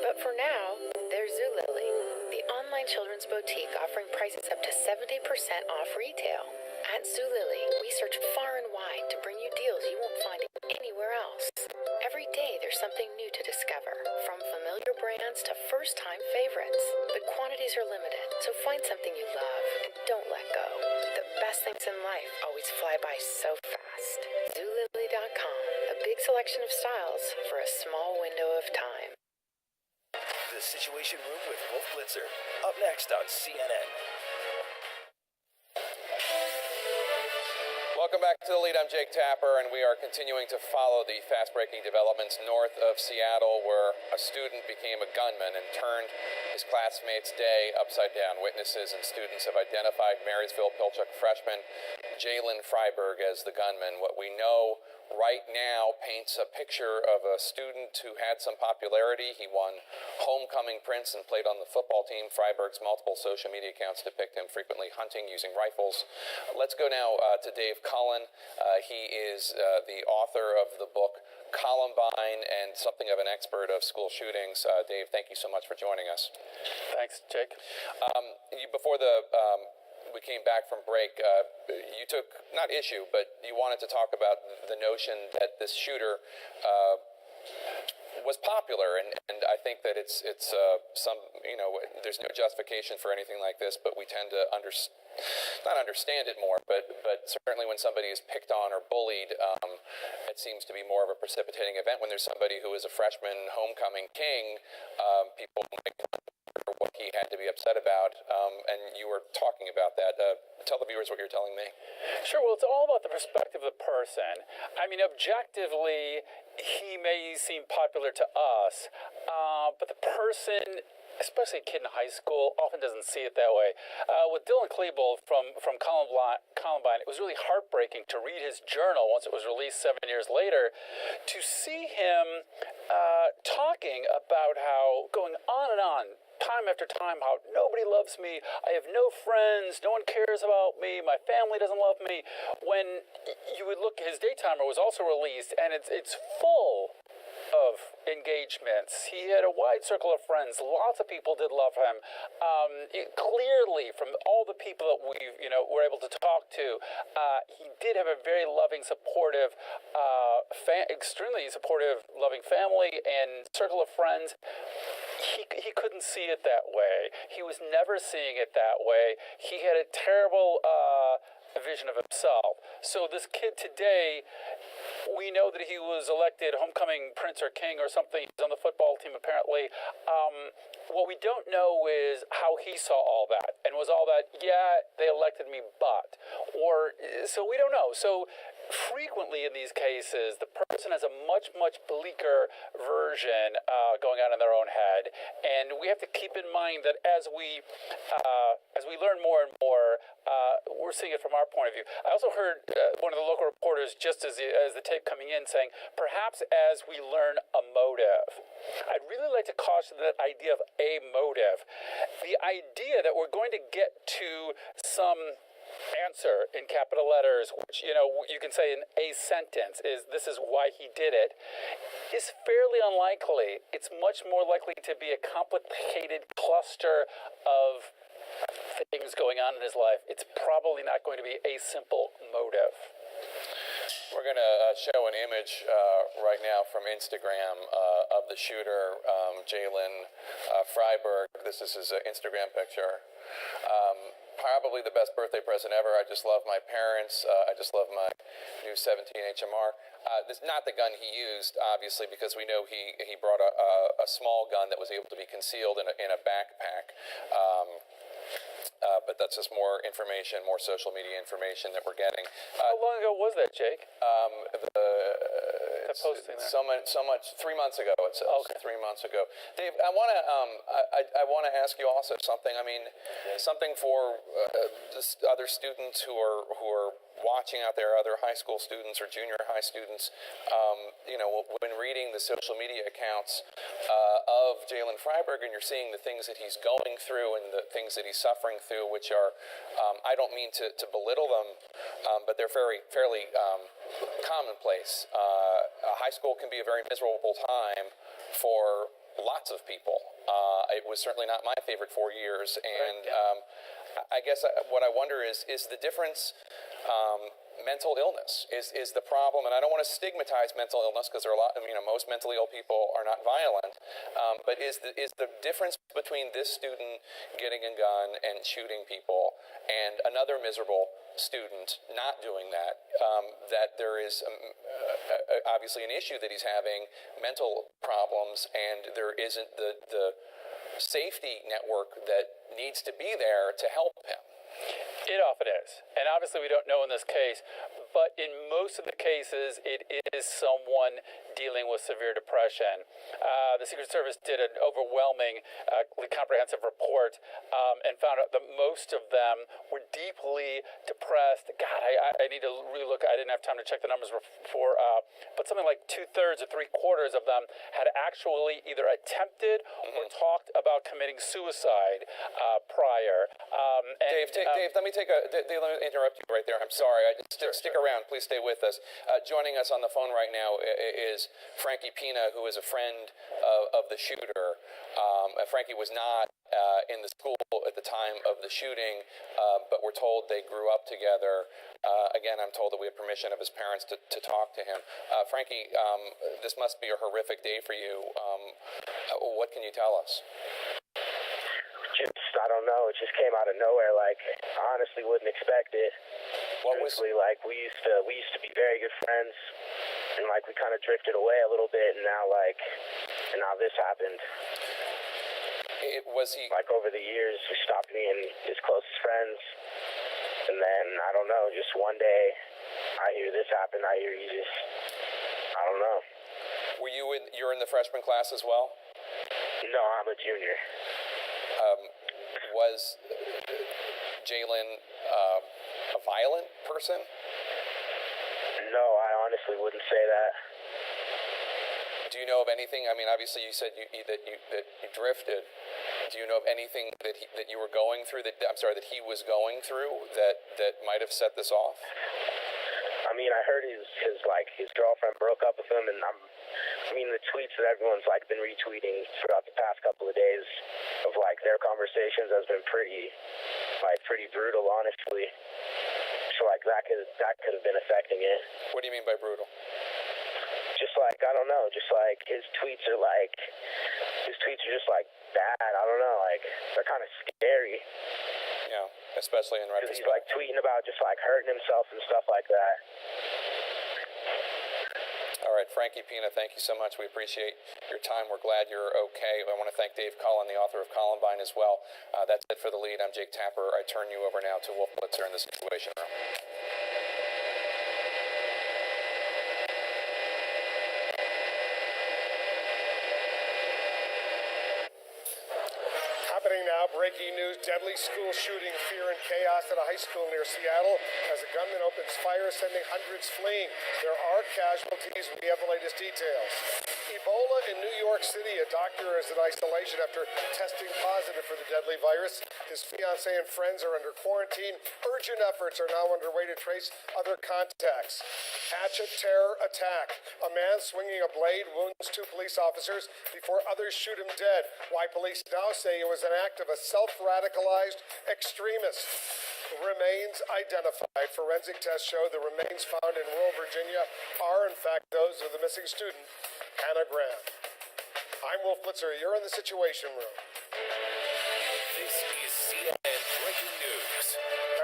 But for now, there's Zulily, the online children's boutique offering prices up to 70% off retail. At Zulily, we search far and wide to bring you deals you won't find anywhere else. Every day there's something new to discover, from familiar brands to first-time favorites. But quantities are limited, so find something you love and don't let go. The best things in life always fly by so fast. Zulily.com, a big selection of styles for a small window of time. The Situation Room with Wolf Blitzer. Up next on CNN. Welcome back to The Lead. I'm Jake Tapper, and we are continuing to follow the fast-breaking developments north of Seattle, where a student became a gunman and turned his classmates' day upside down. Witnesses and students have identified Marysville-Pilchuck freshman Jalen Freiberg as the gunman. What we know right now paints a picture of a student who had some popularity. He won homecoming prints and played on the football team. Freiberg's multiple social media accounts depict him frequently hunting using rifles. Let's go now to Dave Cullen. He is the author of the book Columbine and something of an expert of school shootings. Dave, thank you so much for joining us. Thanks, Jake. Before we came back from break, you took, not issue, but you wanted to talk about the notion that this shooter was popular, and I think that it's there's no justification for anything like this, but we tend to not understand it more, but certainly when somebody is picked on or bullied, it seems to be more of a precipitating event. When there's somebody who is a freshman homecoming king, people might wonder what he had to be upset upset about, and you were talking about that. Tell the viewers what you're telling me. Sure. Well, it's all about the perspective of the person. I mean, objectively, he may seem popular to us, but the person, especially a kid in high school, often doesn't see it that way. With Dylan Klebold from Columbine, it was really heartbreaking to read his journal once it was released 7 years later, to see him talking about how, going on and on, time after time, how nobody loves me, I have no friends, no one cares about me, my family doesn't love me. When you would look, his Daytimer was also released, and it's full of engagements. He had a wide circle of friends. Lots of people did love him. Clearly, from all the people that we were able to talk to, he did have a very loving, supportive, extremely supportive, loving family and circle of friends. He couldn't see it that way. He was never seeing it that way. He had a terrible vision of himself. So this kid today, we know that he was elected homecoming prince or king or something. He's on the football team apparently. What we don't know is how he saw all that, and was all that, yeah, they elected me, but, or, so we don't know. So frequently in these cases, the person has a much, much bleaker version going on in their own head, and we have to keep in mind that as we learn more and more, we're seeing it from our point of view. I also heard one of the local reporters, just as the tape coming in, saying, perhaps as we learn a motive. I'd really like to caution that idea of a motive. The idea that we're going to get to some answer in capital letters, which, you can say in a sentence, is this is why he did it, is fairly unlikely. It's much more likely to be a complicated cluster of things going on in his life. It's probably not going to be a simple motive. We're going to show an image right now from Instagram of the shooter, Jalen Freiberg. This is his Instagram picture. Probably the best birthday present ever. I just love my parents. I just love my new 17 HMR. This is not the gun he used, obviously, because we know he brought a small gun that was able to be concealed in a backpack. But that's just more information, more social media information that we're getting. How long ago was that, Jake? That posting there. So much. 3 months ago, it says. Okay. 3 months ago. Dave, I want to ask you also something. I mean, something for other students who are watching out there, other high school students or junior high students. When reading the social media accounts of Jalen Freiberg, and you're seeing the things that he's going through and the things that he's suffering through, which are, I don't mean to belittle them, but they're fairly commonplace. High school can be a very miserable time for lots of people. It was certainly not my favorite 4 years, and I guess what I wonder is the difference. Mental illness is the problem, and I don't want to stigmatize mental illness because there are a lot. Most mentally ill people are not violent. But is the difference between this student getting a gun and shooting people and another miserable student not doing that? That there is obviously an issue that he's having, mental problems, and there isn't the safety network that needs to be there to help him. It often is. And obviously we don't know in this case, but in most of the cases, it is someone dealing with severe depression. The Secret Service did an overwhelming, comprehensive report and found out that most of them were deeply depressed. God, I need to really look. I didn't have time to check the numbers before, but something like 2/3 or 3/4 of them had actually either attempted or talked about committing suicide prior. Dave, let me interrupt you right there. I'm sorry. Stick around. Please stay with us. Joining us on the phone right now is Frankie Pina, who is a friend of the shooter. Frankie was not in the school at the time of the shooting, but we're told they grew up together. Again, I'm told that we have permission of his parents to talk to him. Frankie, this must be a horrific day for you. What can you tell us? I don't know. It just came out of nowhere. Like, I honestly wouldn't expect it. Like, we used to be very good friends, and like we kind of drifted away a little bit, and now this happened. Was he... Like, over the years, we stopped being his closest friends. And then, I don't know, just one day, I hear this happen. I hear he just... I don't know. Were you're in the freshman class as well? No, I'm a junior. Was Jalen a violent person? No, I honestly wouldn't say that. Do you know of anything? I mean, obviously you said that you drifted. Do you know of anything that you were going through that he was going through that might have set this off? I mean, I heard his girlfriend broke up with him, and the tweets that everyone's been retweeting throughout the past couple of days of their conversations has been pretty brutal, honestly. So that could have been affecting it. What do you mean by brutal? Just I don't know, just his tweets are just bad. I don't know, they're kind of scary. Yeah, especially in retrospect. He's tweeting about just hurting himself and stuff like that. All right, Frankie Pina, thank you so much. We appreciate your time. We're glad you're okay. I want to thank Dave Cullen, the author of Columbine, as well. That's it for The Lead. I'm Jake Tapper. I turn you over now to Wolf Blitzer in the Situation Room. Happening now, breaking news, deadly school shooting, fear and chaos at a high school near Seattle as a gunman opens fire, sending hundreds fleeing. There are casualties. We have the latest details. Ebola in New York City. A doctor is in isolation after testing positive for the deadly virus. His fiancée and friends are under quarantine. Urgent efforts are now underway to trace other contacts. Hatchet terror attack. A man swinging a blade wounds 2 police officers before others shoot him dead. Why police now say it was an act of a self-radicalized extremist. Remains identified. Forensic tests show the remains found in rural Virginia are, in fact, those of the missing student, Hannah Graham. I'm Wolf Blitzer. You're in the Situation Room. This is CNN Breaking News.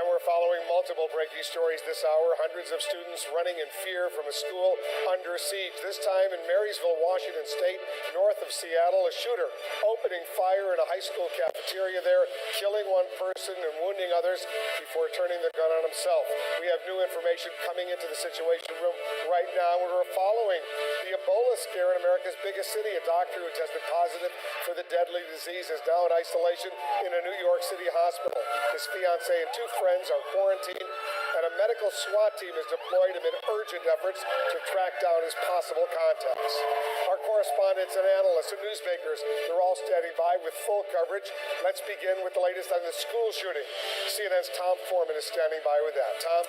And we're following multiple breaking stories this hour. Hundreds of students running in fear from a school under siege. This time in Marysville, Washington State, north of Seattle. A shooter opening fire in a high school cafeteria there, killing 1 person and wounding others before turning the gun on himself. We have new information coming into the Situation Room right now. We're following the Ebola scare in America's biggest city. A doctor who tested positive for the deadly disease is now in isolation in a New York City hospital. His fiancée and 2 friends are quarantined, and a medical SWAT team is deployed amid urgent efforts to track down his possible contacts. Our correspondents and analysts and newsmakers, they're all standing by with full coverage. Let's begin with the latest on the school shooting. CNN's Tom Foreman is standing by with that. Tom?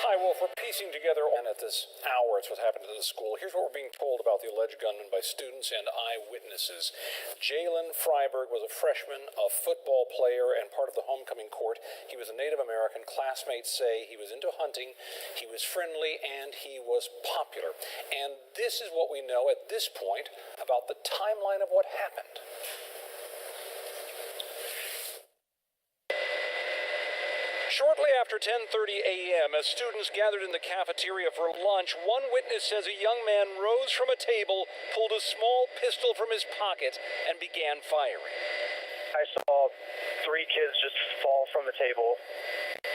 Hi, Wolf. We're piecing together, and at this hour, it's what happened to the school. Here's what we're being told about the alleged gunman by students and eyewitnesses. Jalen Freiberg was a freshman, a football player, and part of the homecoming court. He was a Native American. Classmates say he was into hunting, he was friendly, and he was popular. And this is what we know at this point about the timeline of what happened. Shortly after 10:30 a.m., as students gathered in the cafeteria for lunch, one witness says a young man rose from a table, pulled a small pistol from his pocket, and began firing. I saw 3 kids just fall from the table,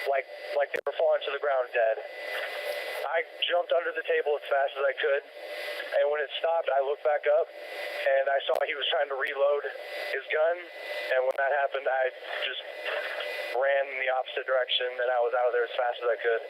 like they were falling to the ground dead. I jumped under the table as fast as I could, and when it stopped, I looked back up, and I saw he was trying to reload his gun, and when that happened, I just ran in the opposite direction, and I was out of there as fast as I could.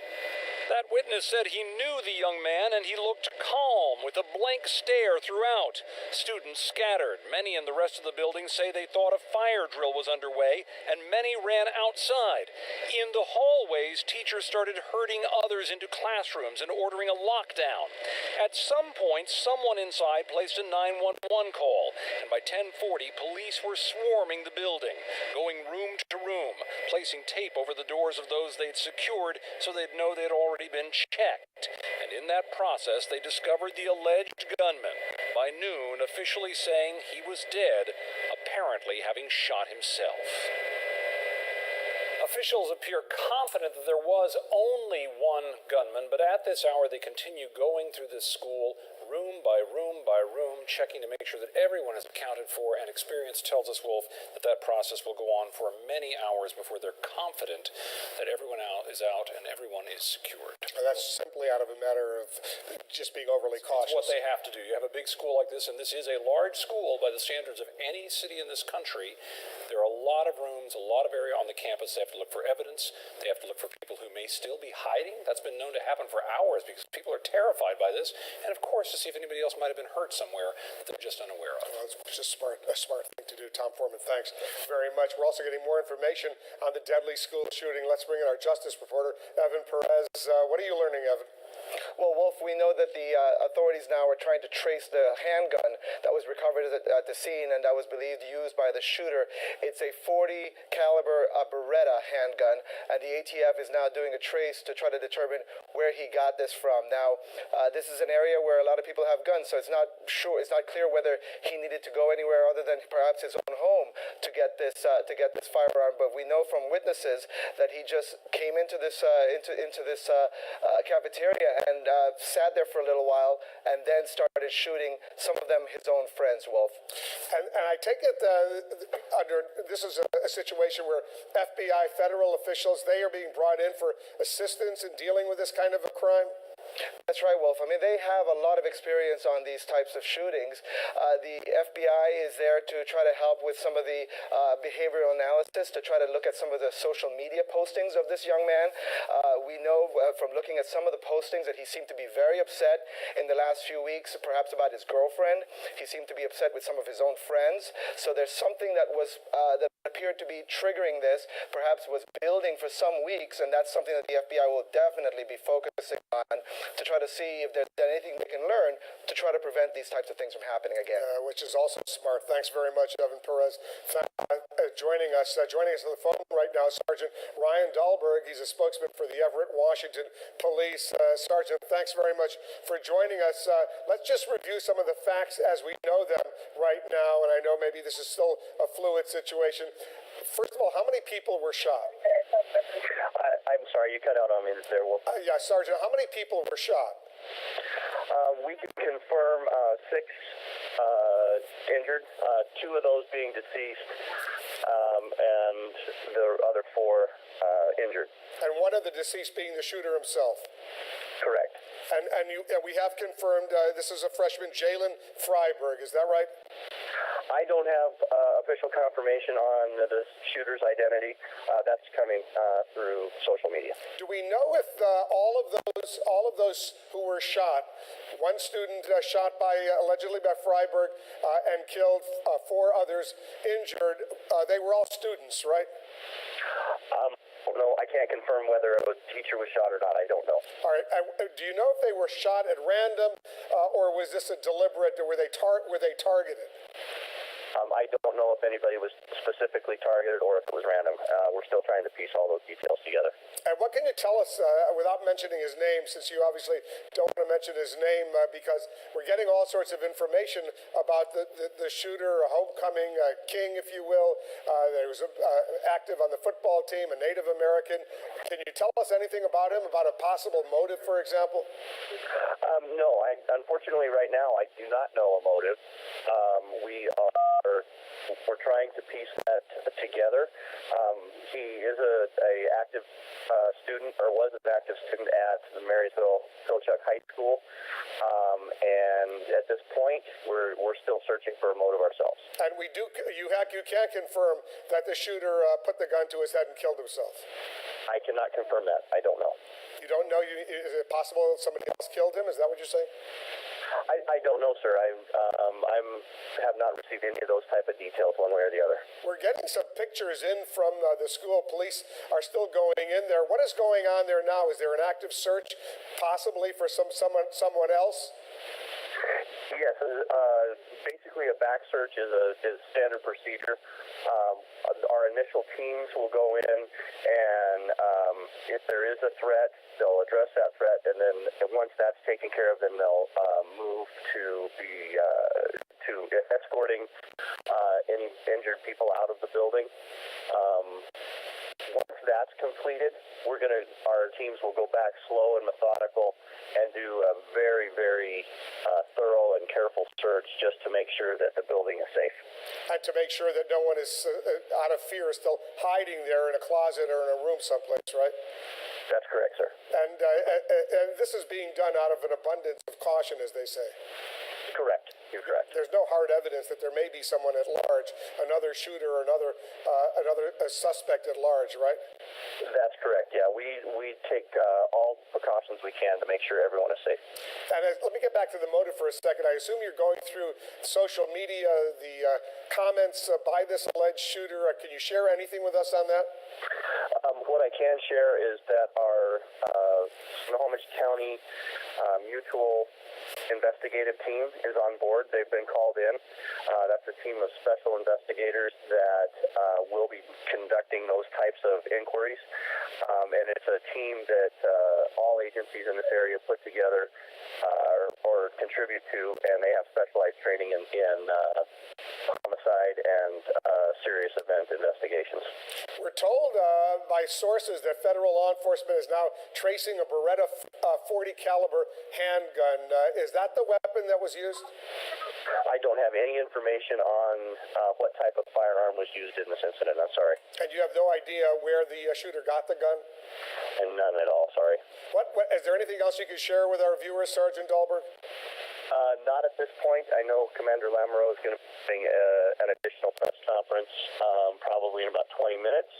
That witness said he knew the young man, and he looked calm, with a blank stare throughout. Students scattered. Many in the rest of the building say they thought a fire drill was underway, and many ran outside. In the hallways, teachers started herding others into classrooms and ordering a lockdown. At some point, someone inside placed a 911 call, and by 10:40, police were swarming the building, going room to room, placing tape over the doors of those they'd secured so they'd know they'd already been checked. And in that process, they discovered the alleged gunman, by noon officially saying he was dead, apparently having shot himself. Officials appear confident that there was only one gunman, but at this hour they continue going through this school, room by room by room, checking to make sure that everyone is accounted for, and experience tells us, Wolf, that that process will go on for many hours before they're confident that everyone is out and everyone is secured. And that's simply out of a matter of just being overly cautious. It's what they have to do. You have a big school like this, and this is a large school by the standards of any city in this country. There are a lot of rooms, a lot of area on the campus. They have to look for evidence. They have to look for people who may still be hiding. That's been known to happen for hours because people are terrified by this. And of course, to see if anybody else might have been hurt somewhere that they're just unaware of. Well, it's just a smart thing to do. Tom Foreman, thanks very much. We're also getting more information on the deadly school shooting. Let's bring in our justice reporter, Evan Perez. What are you learning, Evan? Well, Wolf, we know that the authorities now are trying to trace the handgun that was recovered at the scene and that was believed used by the shooter. It's a .40 caliber Beretta handgun, and the ATF is now doing a trace to try to determine where he got this from. Now, this is an area where a lot of people have guns, so it's not clear whether he needed to go anywhere other than perhaps his own home to get this firearm. But we know from witnesses that he just came into this cafeteria and sat there for a little while and then started shooting some of them his own friends, Wolf. And I take it this is a situation where FBI federal officials, they are being brought in for assistance in dealing with this kind of a crime? That's right, Wolf. I mean, they have a lot of experience on these types of shootings. The FBI is there to try to help with some of the behavioral analysis, to try to look at some of the social media postings of this young man. We know from looking at some of the postings that he seemed to be very upset in the last few weeks, perhaps about his girlfriend. He seemed to be upset with some of his own friends. So there's something that was that appeared to be triggering this, perhaps was building for some weeks, and that's something that the FBI will definitely be focusing on to try to see if there's anything we can learn to try to prevent these types of things from happening again. Which is also smart. Thanks very much, Evan Perez. Joining us on the phone right now, Sergeant Ryan Dahlberg. He's a spokesman for the Everett, Washington Police. Sergeant, thanks very much for joining us. Let's just review some of the facts as we know them right now, and I know maybe this is still a fluid situation. First of all, how many people were shot? I'm sorry, you cut out on me there, Wolf. Yeah, Sergeant, how many people were shot? We can confirm 6 injured, 2 of those being deceased, and the other 4 injured. And one of the deceased being the shooter himself? Correct. And we have confirmed this is a freshman, Jalen Freiberg. Is that right? I don't have official confirmation on the shooter's identity. That's coming through social media. Do we know if all of those who were shot, one student shot allegedly by Freiberg and killed 4 others injured, they were all students, right? No, I can't confirm whether a teacher was shot or not. I don't know. All right. Do you know if they were shot at random, or was this a deliberate? Or were they targeted? I don't know if anybody was specifically targeted or if it was random. We're still trying to piece all those details together. And what can you tell us, without mentioning his name, since you obviously don't want to mention his name, because we're getting all sorts of information about the shooter, a homecoming king, if you will. There was active on the football team, a Native American. Can you tell us anything about him, about a possible motive, for example? No, unfortunately right now I do not know a motive. We're trying to piece that together. He is a active student, or was an active student at the Marysville-Pilchuck High School, and at this point we're still searching for a motive ourselves. And you can confirm that the shooter put the gun to his head and killed himself? I cannot confirm that. I don't know. You don't know? Is it possible somebody else killed him? Is that what you're saying? I don't know, sir. I have not received any of those type of details one way or the other. We're getting some pictures in from the school. Police are still going in there. What is going on there now? Is there an active search, possibly for someone else? Yes, basically a back search is standard procedure. Our initial teams will go in, and if there is a threat, they'll address that threat, and then once that's taken care of, then they'll move to escorting any injured people out of the building. Once that's completed, our teams will go back slow and methodical and do a very, very thorough and careful search just to make sure that the building is safe. And to make sure that no one is, out of fear, still hiding there in a closet or in a room someplace, right? That's correct, sir. And this is being done out of an abundance of caution, as they say. Correct. You're correct. There's no hard evidence that there may be someone at large, another shooter or another suspect at large, right? That's correct. Yeah, we take all precautions we can to make sure everyone is safe. And let me get back to the motive for a second. I assume you're going through social media, the comments by this alleged shooter. Can you share anything with us on that? What I can share is that our Snohomish County Mutual Investigative team is on board. They've been called in. That's a team of special investigators that will be conducting those types of inquiries. And it's a team that all agencies in this area put together or contribute to, and they have specialized training in homicide and serious event investigations. We're told by sources that federal law enforcement is now tracing a Beretta 40 caliber handgun. Is that the weapon that was used? I don't have any information on what type of firearm was used in this incident. I'm sorry. And you have no idea where the shooter got the gun? And none at all. Sorry. What is there anything else you can share with our viewers, Sergeant Dahlberg? Not at this point. I know Commander Lamoureux is going to be doing an additional press conference probably in about 20 minutes,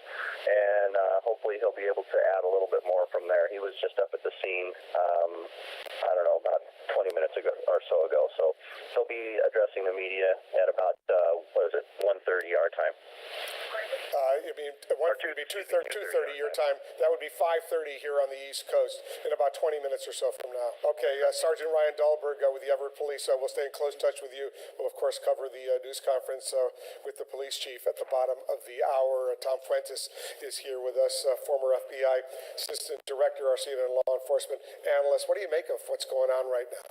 and hopefully he'll be able to add a little bit more from there. He was just up at the scene, I don't know, about 20 minutes ago or so ago. So he'll be addressing the media at about, 1:30 our time. It'd be 2:30 your time. That would be 5:30 here on the East Coast in about 20 minutes or so from now. Okay, Sergeant Ryan Dahlberg with the Everett Police. We'll stay in close touch with you. We'll, of course, cover the news conference with the police chief at the bottom of the hour. Tom Fuentes is here with us, former FBI Assistant Director, our CNN Law Enforcement Analyst. What do you make of what's going on right now?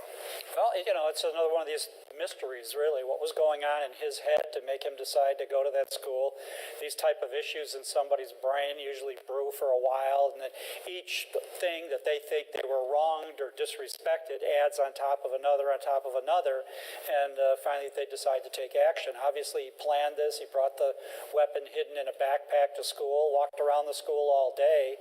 Well, it's another one of these mysteries, really. What was going on in his head to make him decide to go to that school? These type of issues in somebody's brain usually brew for a while, and then each thing that they think they were wronged or disrespected adds on top of another, and finally they decide to take action. Obviously, he planned this. He brought the weapon hidden in a backpack to school, walked around the school all day,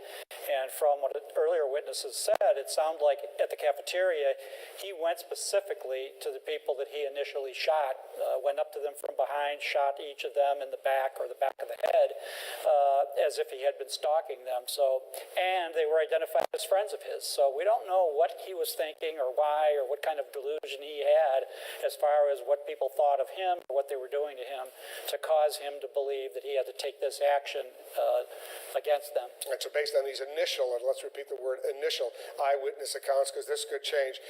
and from what earlier witnesses said, it sounded like at the cafeteria, he went specifically to the people that he initially shot, went up to them from behind, shot each of them in the back or the back of the head, as if he had been stalking them. And they were identified as friends of his. So we don't know what he was thinking or why or what kind of delusion he had as far as what people thought of him or what they were doing to him to cause him to believe that he had to take this action against them. And so based on these initial, and let's repeat the word initial, eyewitness accounts, because this could change,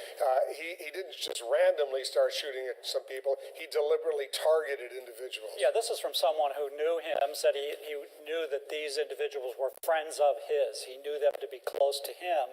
he didn't just randomly start shooting at some people. He deliberately targeted individuals. Yeah, this is from someone who knew him, said he knew that these individuals were friends of his. He knew them to be close to him,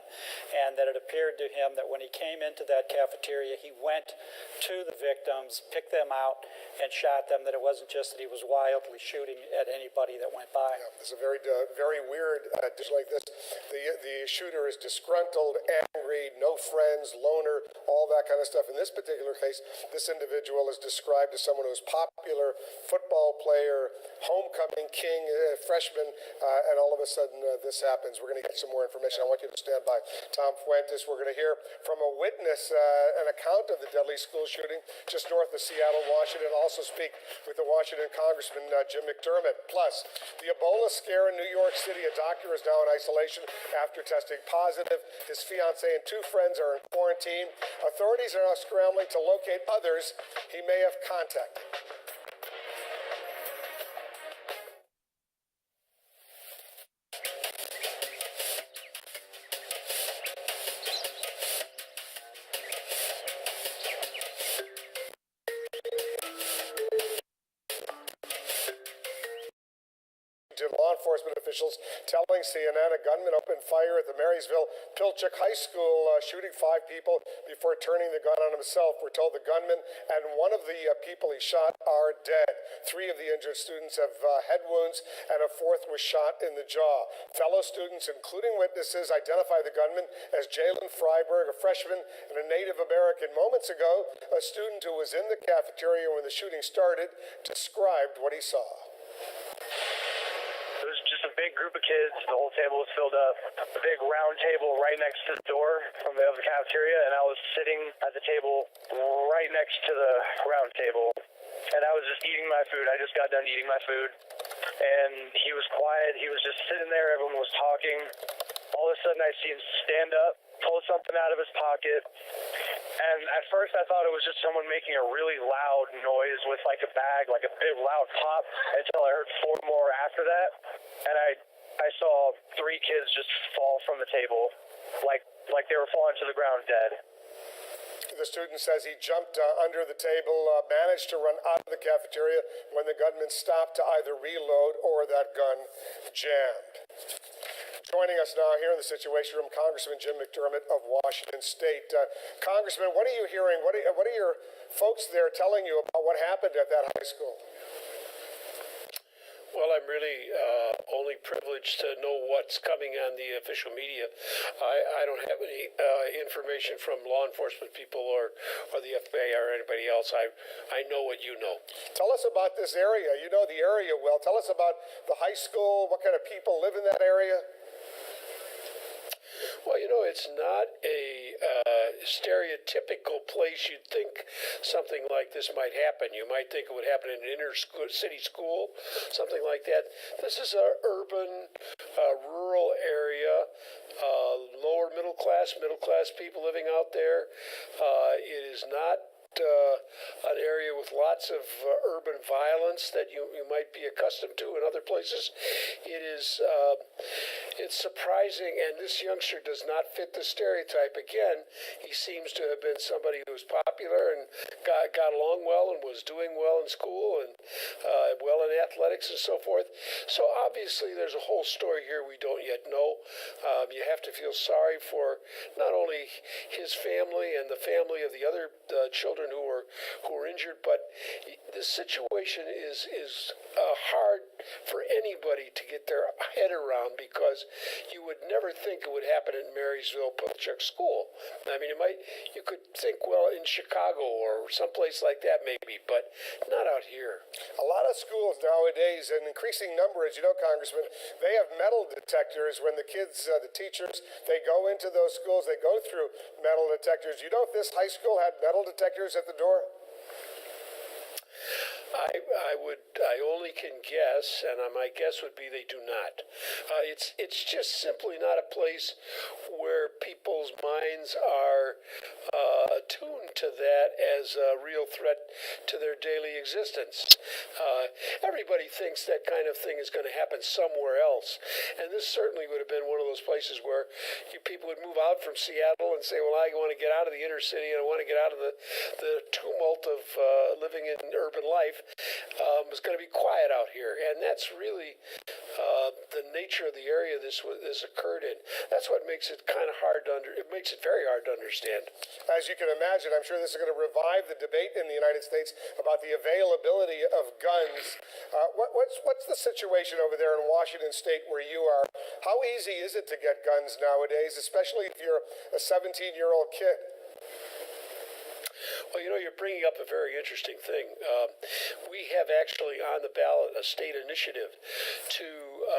and that it appeared to him that when he came into that cafeteria, he went to the victims, picked them out, and shot them, that it wasn't just that he was wildly shooting at anybody that went by. Yeah, it's a very weird dish like this. The shooter is disgruntled, angry, no friends, loner, all that kind of stuff. In this particular case, this individual is described as someone who's popular, football player, homecoming king, freshman, and all of a sudden this happens. We're going to get some more information. I want you to stand by. Tom Fuentes, we're going to hear from a witness, an account of the deadly school shooting just north of Seattle, Washington. Also speak with the Washington Congressman Jim McDermott. Plus, the Ebola scare in New York City. A doctor is now in isolation after testing positive. His fiancée and two friends are in quarantine. Authorities are now scrambling to locate others he may have contacted. to law enforcement officials telling CNN a gunman opened fire at the Marysville-Pilchuck High School, shooting 5 people before turning the gun on himself. We're told the gunman and one of the people he shot are dead. 3 of the injured students have head wounds, and a 4th was shot in the jaw. Fellow students, including witnesses, identify the gunman as Jalen Freiberg, a freshman and a Native American. Moments ago, a student who was in the cafeteria when the shooting started described what he saw. It was just a big group of kids. The whole table was filled up. A big round table right next to the door of the cafeteria, and I was sitting at the table right next to the round table. And I was just eating my food. I just got done eating my food. And he was quiet. He was just sitting there. Everyone was talking. All of a sudden, I see him stand up, pull something out of his pocket. And at first, I thought it was just someone making a really loud noise with like a bag, like a big loud pop, until I heard 4 more after that. And I saw 3 kids just fall from the table, like they were falling to the ground dead. The student says he jumped under the table, managed to run out of the cafeteria when the gunman stopped to either reload or that gun jammed. Joining us now here in the Situation Room, Congressman Jim McDermott of Washington State. Congressman, what are you hearing? What are your folks there telling you about what happened at that high school? Well, I'm really only privileged to know what's coming on the official media. I don't have any information from law enforcement people or the FBI or anybody else. I know what you know. Tell us about this area. You know the area well. Tell us about the high school. What kind of people live in that area? Well, you know, it's not a stereotypical place you'd think something like this might happen. You might think it would happen in an inner city school, something like that. This is an urban, rural area, lower middle class people living out there. It is not an area with lots of urban violence that you might be accustomed to in other places. It's surprising, and this youngster does not fit the stereotype. Again, he seems to have been somebody who was popular and got along well and was doing well in school and well in athletics and so forth. So obviously there's a whole story here we don't yet know. You have to feel sorry for not only his family and the family of the other children who were injured, but this situation is hard for anybody to get their head around, because you would never think it would happen in Marysville-Pilchuck School. I mean, you could think, well, in Chicago or someplace like that maybe, but not out here. A lot of schools nowadays, an increasing number, as you know, Congressman, they have metal detectors when the kids, the teachers, they go into those schools, they go through metal detectors. You know if this high school had metal detectors at the door? I only can guess, and my guess would be they do not. It's just simply not a place where people's minds are attuned to that as a real threat to their daily existence. Everybody thinks that kind of thing is going to happen somewhere else, and this certainly would have been one of those places where people would move out from Seattle and say, well, I want to get out of the inner city and I want to get out of the tumult of living in urban life. It's going to be quiet out here, and that's really the nature of the area this occurred in. That's what makes it kind of hard to it makes it very hard to understand. As you can imagine, I'm sure this is going to revive the debate in the United States about the availability of guns. What's the situation over there in Washington State where you are? How easy is it to get guns nowadays, especially if you're a 17-year-old kid? Well, you know, you're bringing up a very interesting thing. We have actually on the ballot a state initiative to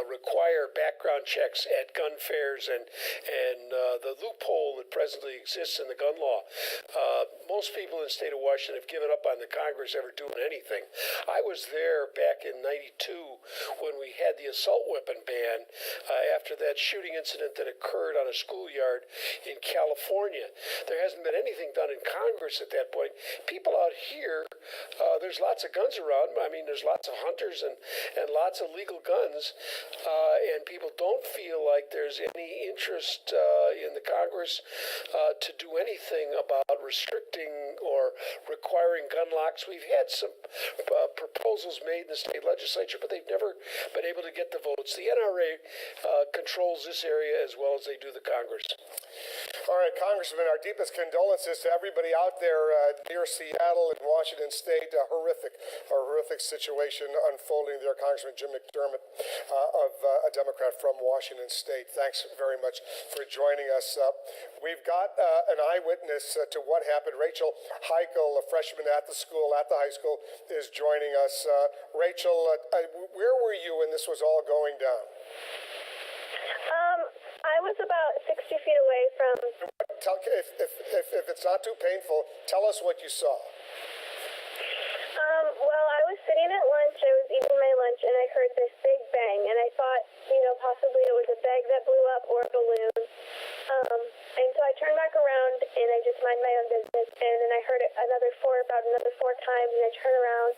require background checks at gun fairs and the loophole that presently exists in the gun law. Most people in the state of Washington have given up on the Congress ever doing anything. I was there back in '92 when we had the assault weapon ban after that shooting incident that occurred on a schoolyard in California. There hasn't been anything done in Congress at that point. People out here, there's lots of guns around. I mean, there's lots of hunters and lots of legal guns. and people don't feel like there's any interest in the Congress to do anything about restricting or requiring gun locks. We've had some proposals made in the state legislature, but they've never been able to get the votes. The NRA controls this area as well as they do the Congress. All right, Congressman, our deepest condolences to everybody out there near Seattle and Washington State. A horrific situation unfolding there. Congressman Jim McDermott, a Democrat from Washington State. Thanks very much for joining us. We've got an eyewitness to what happened. Rachel Heichel, a freshman at the school, at the high school, is joining us. Rachel, where were you when this was all going down? I was about 60 feet away from... If it's not too painful, tell us what you saw. Well, I was sitting at lunch, I was eating my lunch, and I heard this big bang, and I thought, possibly it was a bag that blew up or a balloon. And so I turned back around, and I just mind my own business, and then I heard about another four times, and I turned around,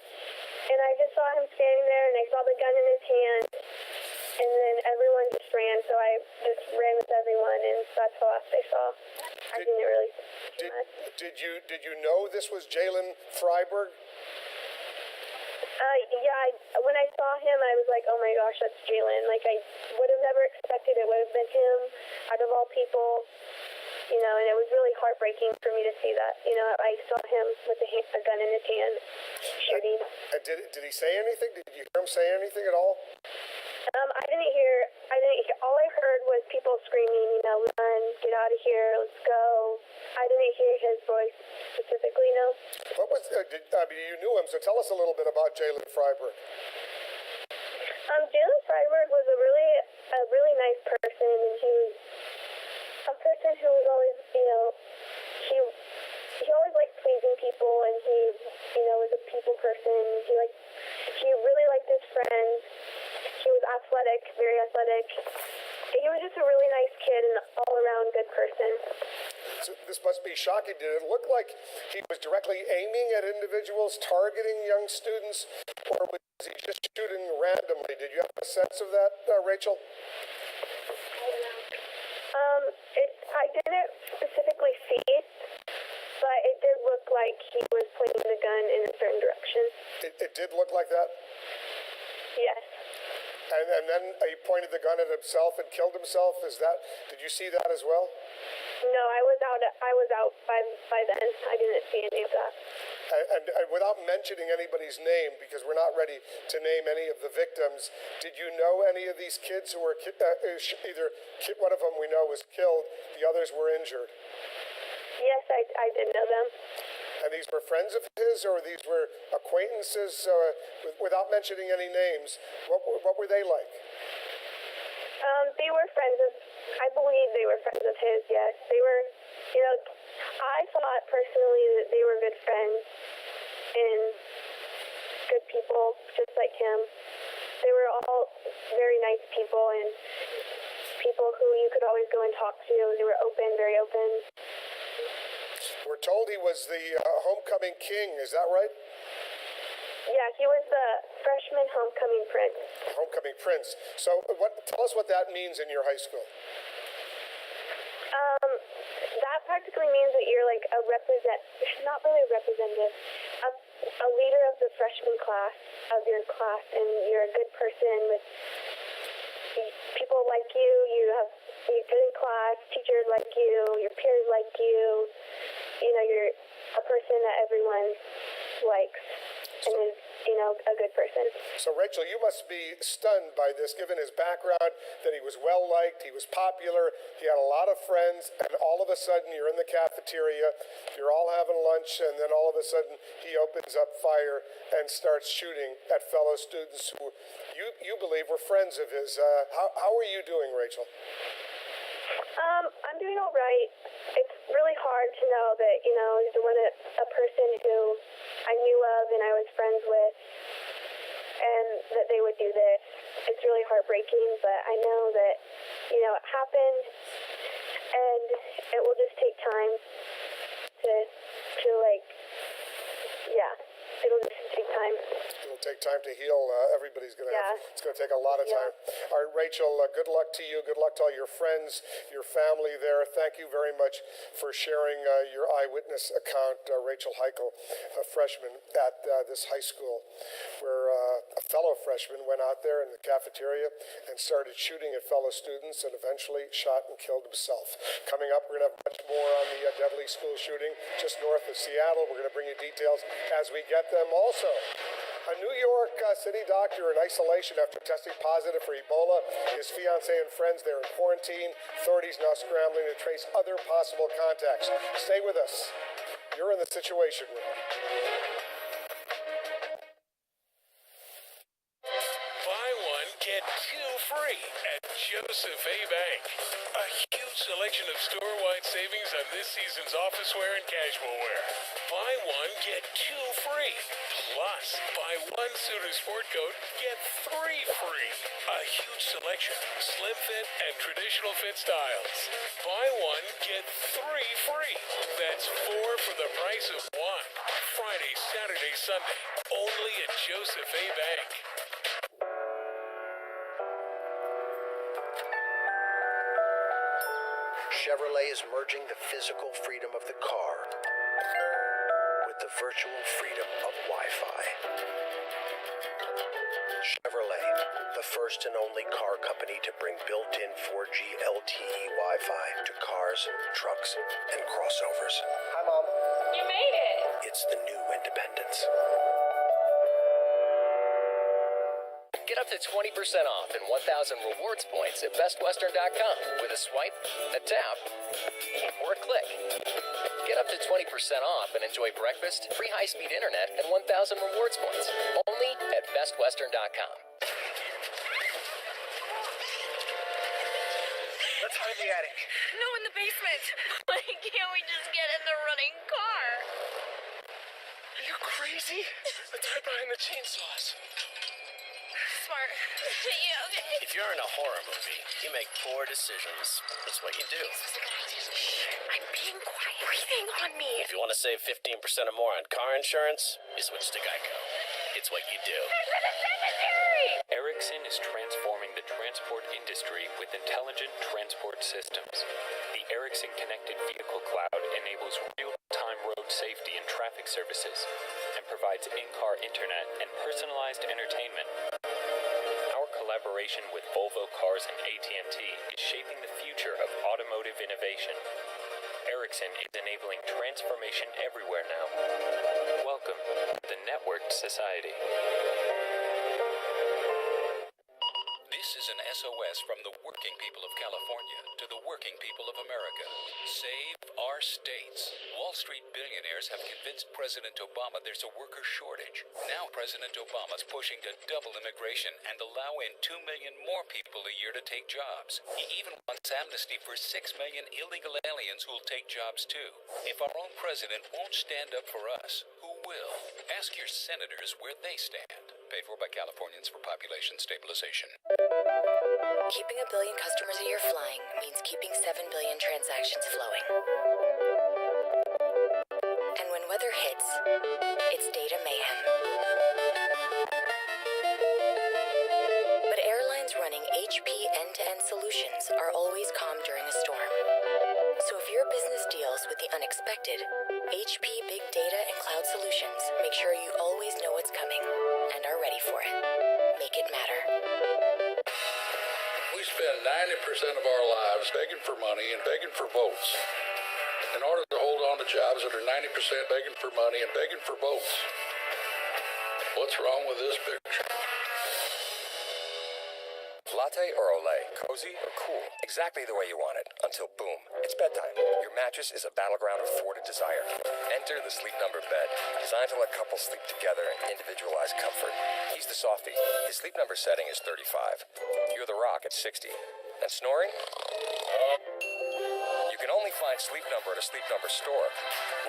and I just saw him standing there, and I saw the gun in his hand, and then everyone just ran, so I just ran with everyone, and that's the last I saw. I didn't really see much. Did you know this was Jalen Freiberg? Yeah, when I saw him, I was like, oh my gosh, that's Jalen. Like, I would have never expected it would have been him out of all people, and it was really heartbreaking for me to see that. I saw him with a gun in his hand shooting. Did he say anything? Did you hear him say anything at all? I didn't hear, all I heard was people screaming, run, get out of here, let's go. I didn't hear his voice specifically, no. What was, you knew him, so tell us a little bit about Jalen Freiberg. Jalen Freiberg was a really nice person, and he was a person who was always, he always liked pleasing people, and he, was a people person. He really liked his friends. He was athletic, very athletic. He was just a really nice kid and all-around good person. So this must be shocking. Did it look like he was directly aiming at individuals, targeting young students, or was he just shooting randomly? Did you have a sense of that, Rachel? I didn't specifically see it, but it did look like he was pointing the gun in a certain direction. It did look like that? Yes. And then he pointed the gun at himself and killed himself. Did you see that as well? No, I was out by then. I didn't see any of that. And without mentioning anybody's name, because we're not ready to name any of the victims, did you know any of these kids who were one of them we know was killed, the others were injured? Yes, I did know them. And these were friends of his, or these were acquaintances? Without mentioning any names, what were they like? They were friends of, I believe they were friends of his, yes. They were, I thought personally that they were good friends and good people, just like him. They were all very nice people and people who you could always go and talk to. They were open, very open. We're told he was the homecoming king, is that right? Yeah, he was the freshman homecoming prince. Homecoming prince. So tell us what that means in your high school. That practically means that you're like not really a representative, a leader of the freshman class, of your class, and you're a good person with people like you, you're good in class, teachers like you, your peers like you, you're a person that everyone likes and is, a good person. So, Rachel, you must be stunned by this, given his background, that he was well-liked, he was popular, he had a lot of friends, and all of a sudden you're in the cafeteria, you're all having lunch, and then all of a sudden he opens up fire and starts shooting at fellow students who you believe were friends of his. How are you doing, Rachel? I'm doing all right. It's really hard to know that, a person who I knew of and I was friends with, and that they would do this. It's really heartbreaking, but I know that, it happened, and it will just take time it'll just take time. It'll take time to heal. Everybody's going to it's going to take a lot of time. All right, Rachel, good luck to you. Good luck to all your friends, your family there. Thank you very much for sharing your eyewitness account, Rachel Heichel, a freshman at this high school, where a fellow freshman went out there in the cafeteria and started shooting at fellow students and eventually shot and killed himself. Coming up, we're going to have much more on the deadly school shooting just north of Seattle. We're going to bring you details as we get them. Also, a New York City doctor in isolation after testing positive for Ebola. His fiancée and friends, they're in quarantine. Authorities now scrambling to trace other possible contacts. Stay with us. You're in the Situation Room. Buy one, get two free at Joseph A. Bank. A huge selection of store-wide savings on this season's office wear and casual wear. Buy one, get two free. Plus, buy one suit or sport coat, get three free. A huge selection, slim fit and traditional fit styles. Buy one, get three free. That's four for the price of one. Friday, Saturday, Sunday, only at Joseph A. Bank. Chevrolet is merging the physical freedom of the car with the virtual freedom of Wi-Fi. Chevrolet, the first and only car company to bring built-in 4G LTE Wi-Fi to cars, trucks, and crossovers. Hi, Mom. You made it! It's the new independence. Get up to 20% off and 1,000 rewards points at bestwestern.com with a swipe, a tap, or a click. Get up to 20% off and enjoy breakfast, free high-speed internet, and 1,000 rewards points. Only at bestwestern.com. Let's hide the attic. No, in the basement. Why can't we just get in the running car? Are you crazy? Let's hide behind the chainsaws. Smart. Yeah, okay. If you're in a horror movie, you make poor decisions. That's what you do. I'm being quiet. Breathing on me. If you want to save 15% or more on car insurance, you switch to Geico. It's what you do. Ericsson is transforming the transport industry with intelligent transport systems. The Ericsson Connected Vehicle Cloud enables real-time road safety and traffic services and provides in-car internet and personalized entertainment. Our collaboration with Volvo Cars and AT&T is shaping the future of automotive innovation. Ericsson is enabling transformation everywhere now. Welcome to the Networked Society. This is an SOS from the working people of California to the working people of America. Save our states. Wall Street billionaires have convinced President Obama there's a worker shortage. Now President Obama's pushing to double immigration and allow in 2 million more people a year to take jobs. He even wants amnesty for 6 million illegal aliens who'll take jobs too. If our own president won't stand up for us, who will? Ask your senators where they stand. Paid for by Californians for Population Stabilization. Keeping 1 billion customers a year flying means keeping 7 billion transactions flowing. And when weather hits, it's data mayhem. But airlines running HP end-to-end solutions are always calm during a storm. So if your business deals with the unexpected, HP Big Data and Cloud Solutions make sure you always know what's coming and are ready for it. Make it matter. We spend 90% of our lives begging for money and begging for votes. In order to hold on to jobs that are 90% begging for money and begging for votes. What's wrong with this picture? Latte or Olay, cozy or cool, exactly the way you want it, until boom, it's bedtime. Your mattress is a battleground of thwarted desire. Enter the Sleep Number bed, designed to let couples sleep together in individualized comfort. He's the softie. His Sleep Number setting is 35. You're the rock at 60. And snoring? You can only find Sleep Number at a Sleep Number store.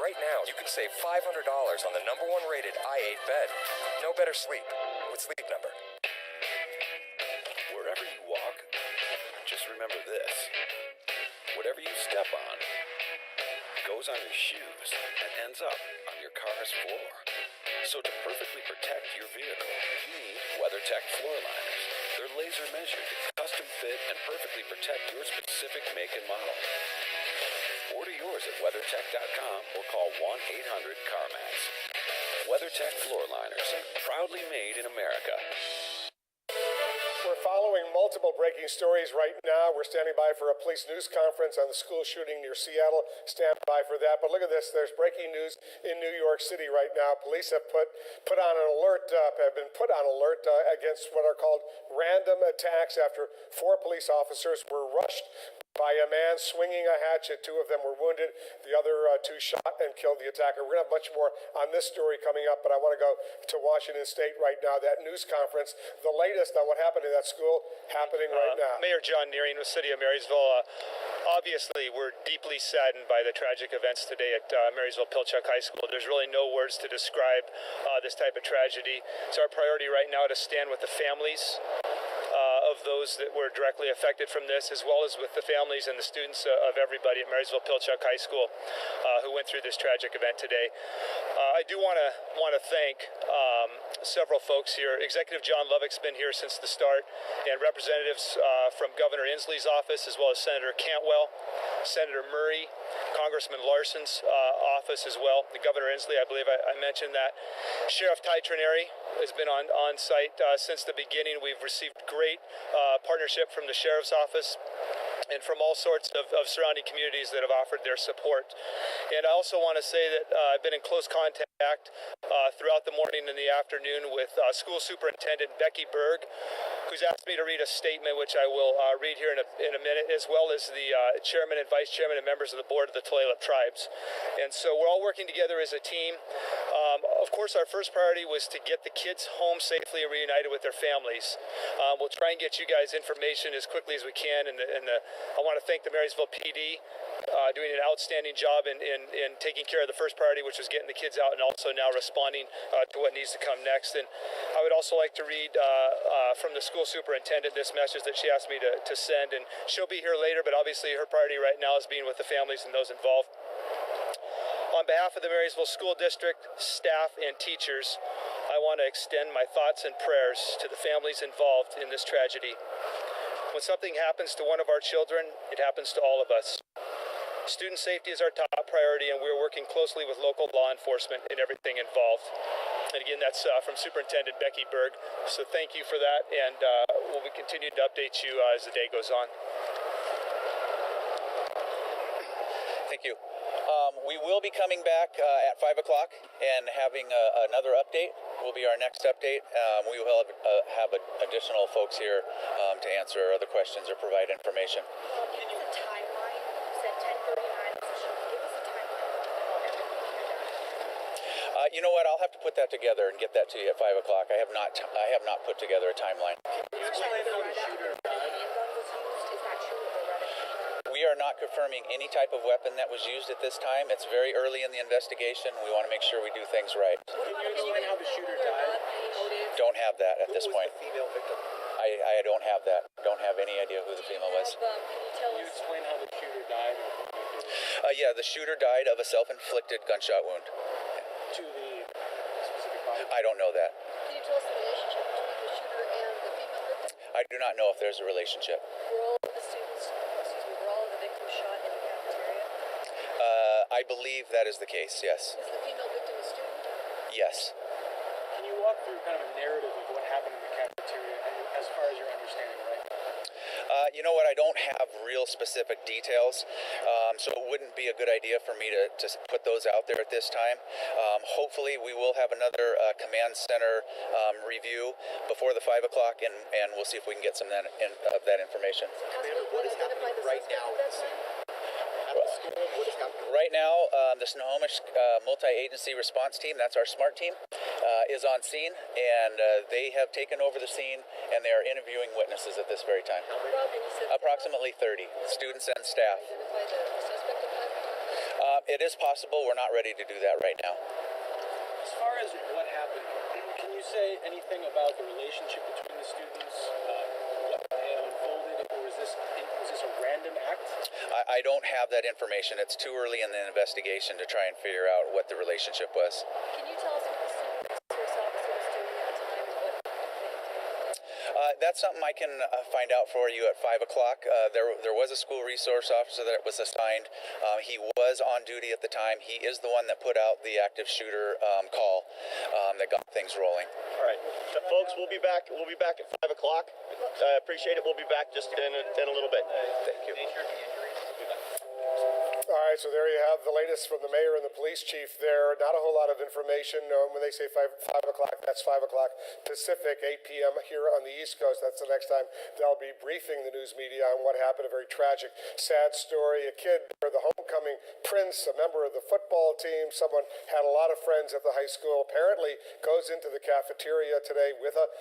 Right now, you can save $500 on the #1 rated i8 bed. No better sleep with Sleep Number. Wherever you walk, just remember this. Whatever you step on goes on your shoes and ends up on your car's floor. So to perfectly protect your vehicle, you need WeatherTech floor liners. They're laser measured, custom fit, and perfectly protect your specific make and model. Order yours at WeatherTech.com or call 1-800-CarMax. WeatherTech floor liners, proudly made in America. We're following multiple breaking stories right now. We're standing by for a police news conference on the school shooting near Seattle. Stand by for that. But look at this. There's breaking news in New York City right now. Police have been put on alert against what are called random attacks after 4 police officers were rushed by a man swinging a hatchet. 2 of them were wounded. The other 2 shot and killed the attacker. We're going to have much more on this story coming up, but I want to go to Washington State right now. That news conference, the latest on what happened in that school, happening right now. Mayor John Nearing with the City of Marysville. Obviously, we're deeply saddened by the tragic events today at Marysville-Pilchuck High School. There's really no words to describe this type of tragedy. It's our priority right now to stand with the families of those that were directly affected from this, as well as with the families and the students of everybody at Marysville-Pilchuck High School who went through this tragic event today. I do want to thank several folks here. Executive John Lovick's been here since the start, and representatives from Governor Inslee's office, as well as Senator Cantwell, Senator Murray, Congressman Larson's office as well. The Governor Inslee, I believe I mentioned that. Sheriff Ty Trineri has been on site since the beginning. We've received great partnership from the Sheriff's office and from all sorts of surrounding communities that have offered their support. And I also want to say that I've been in close contact throughout the morning and the afternoon with School Superintendent Becky Berg, who's asked me to read a statement, which I will read here in a minute, as well as the chairman and vice chairman and members of the board of the Tulalip Tribes. And so we're all working together as a team. Of course, our first priority was to get the kids home safely and reunited with their families. We'll try and get you guys information as quickly as we can. And I want to thank the Marysville PD doing an outstanding job in taking care of the first priority, which was getting the kids out, and also now responding to what needs to come next. And I would also like to read from the school superintendent this message that she asked me to send. And she'll be here later, but obviously her priority right now is being with the families and those involved. On behalf of the Marysville School District, staff, and teachers, I want to extend my thoughts and prayers to the families involved in this tragedy. When something happens to one of our children, it happens to all of us. Student safety is our top priority, and we're working closely with local law enforcement in everything involved. And again, that's from Superintendent Becky Berg. So thank you for that, and we'll be continuing to update you as the day goes on. Thank you. We will be coming back at 5 o'clock and having another update. Will be our next update. We will have additional folks here to answer other questions or provide information. Can you timeline? You said 10:39. Give us a timeline. You know what? I'll have to put that together and get that to you at 5 o'clock. I have not put together a timeline. Can you explain how the shooter died? Is that true or We are not confirming any type of weapon that was used at this time. It's very early in the investigation. We want to make sure we do things right. Can you explain how the shooter died? Don't have that at this point. Who was the female victim? I don't have that. Don't have any idea who the female was. Can you explain how the shooter died? Yeah, the shooter died of a self-inflicted gunshot wound. To the specific body? I don't know that. Can you tell us the relationship between the shooter and the female victim? I do not know if there's a relationship. Were all of the students, were all of the victims shot in the cafeteria? I believe that is the case, yes. Is the female victim a student? Yes. Can you walk through kind of a narrative of what happened in the cafeteria as far as your understanding, right? You know what? I don't have real specific details, so it wouldn't be a good idea for me to put those out there at this time. Hopefully, we will have another command center review before the 5 o'clock, and we'll see if we can get some of that information. What is happening right now? Right now, the Snohomish Multi-Agency Response Team, that's our SMART team, is on scene, and they have taken over the scene, and they are interviewing witnesses at this very time. Approximately 30 students and staff. It is possible. We're not ready to do that right now. As far as what happened, can you say anything about the relationship between the students? What unfolded, or was this a random act? I don't have that information. It's too early in the investigation to try and figure out what the relationship was. Can you tell us what the students That's something I can find out for you at 5 o'clock. There was a school resource officer that was assigned. He was on duty at the time. He is the one that put out the active shooter call that got things rolling. All right, so folks, we'll be back. We'll be back at 5 o'clock. I appreciate it. We'll be back just in a little bit. Thank you. All right, so there you have the latest from the mayor and the police chief there. Not a whole lot of information. When they say 5 o'clock, that's 5 o'clock Pacific, 8 p.m. here on the East Coast. That's the next time they'll be briefing the news media on what happened. A very tragic, sad story. A kid, the homecoming prince, a member of the football team, someone had a lot of friends at the high school, apparently goes into the cafeteria today with a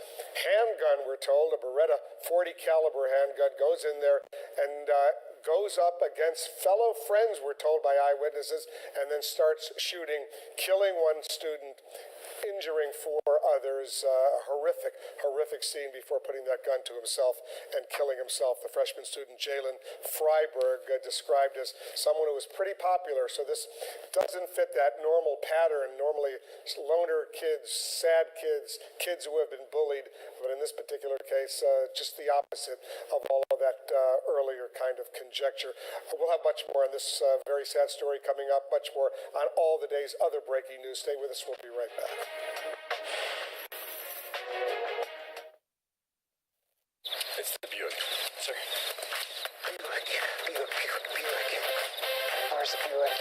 handgun, we're told, a Beretta 40 caliber handgun, goes in there and goes up against fellow friends, we're told by eyewitnesses, and then starts shooting, killing one student, injuring 4 others. A horrific scene before putting that gun to himself and killing himself. The freshman student Jalen Freiberg, described as someone who was pretty popular, so this doesn't fit that normal pattern. Normally, loner kids, sad kids, kids who have been bullied, but in this particular case, just the opposite of all of that earlier kind of conjecture. We'll have much more on this very sad story coming up, much more on all the day's other breaking news. Stay with us. We'll be right back. It's the Buick. Sir. Buick. Where's the Buick?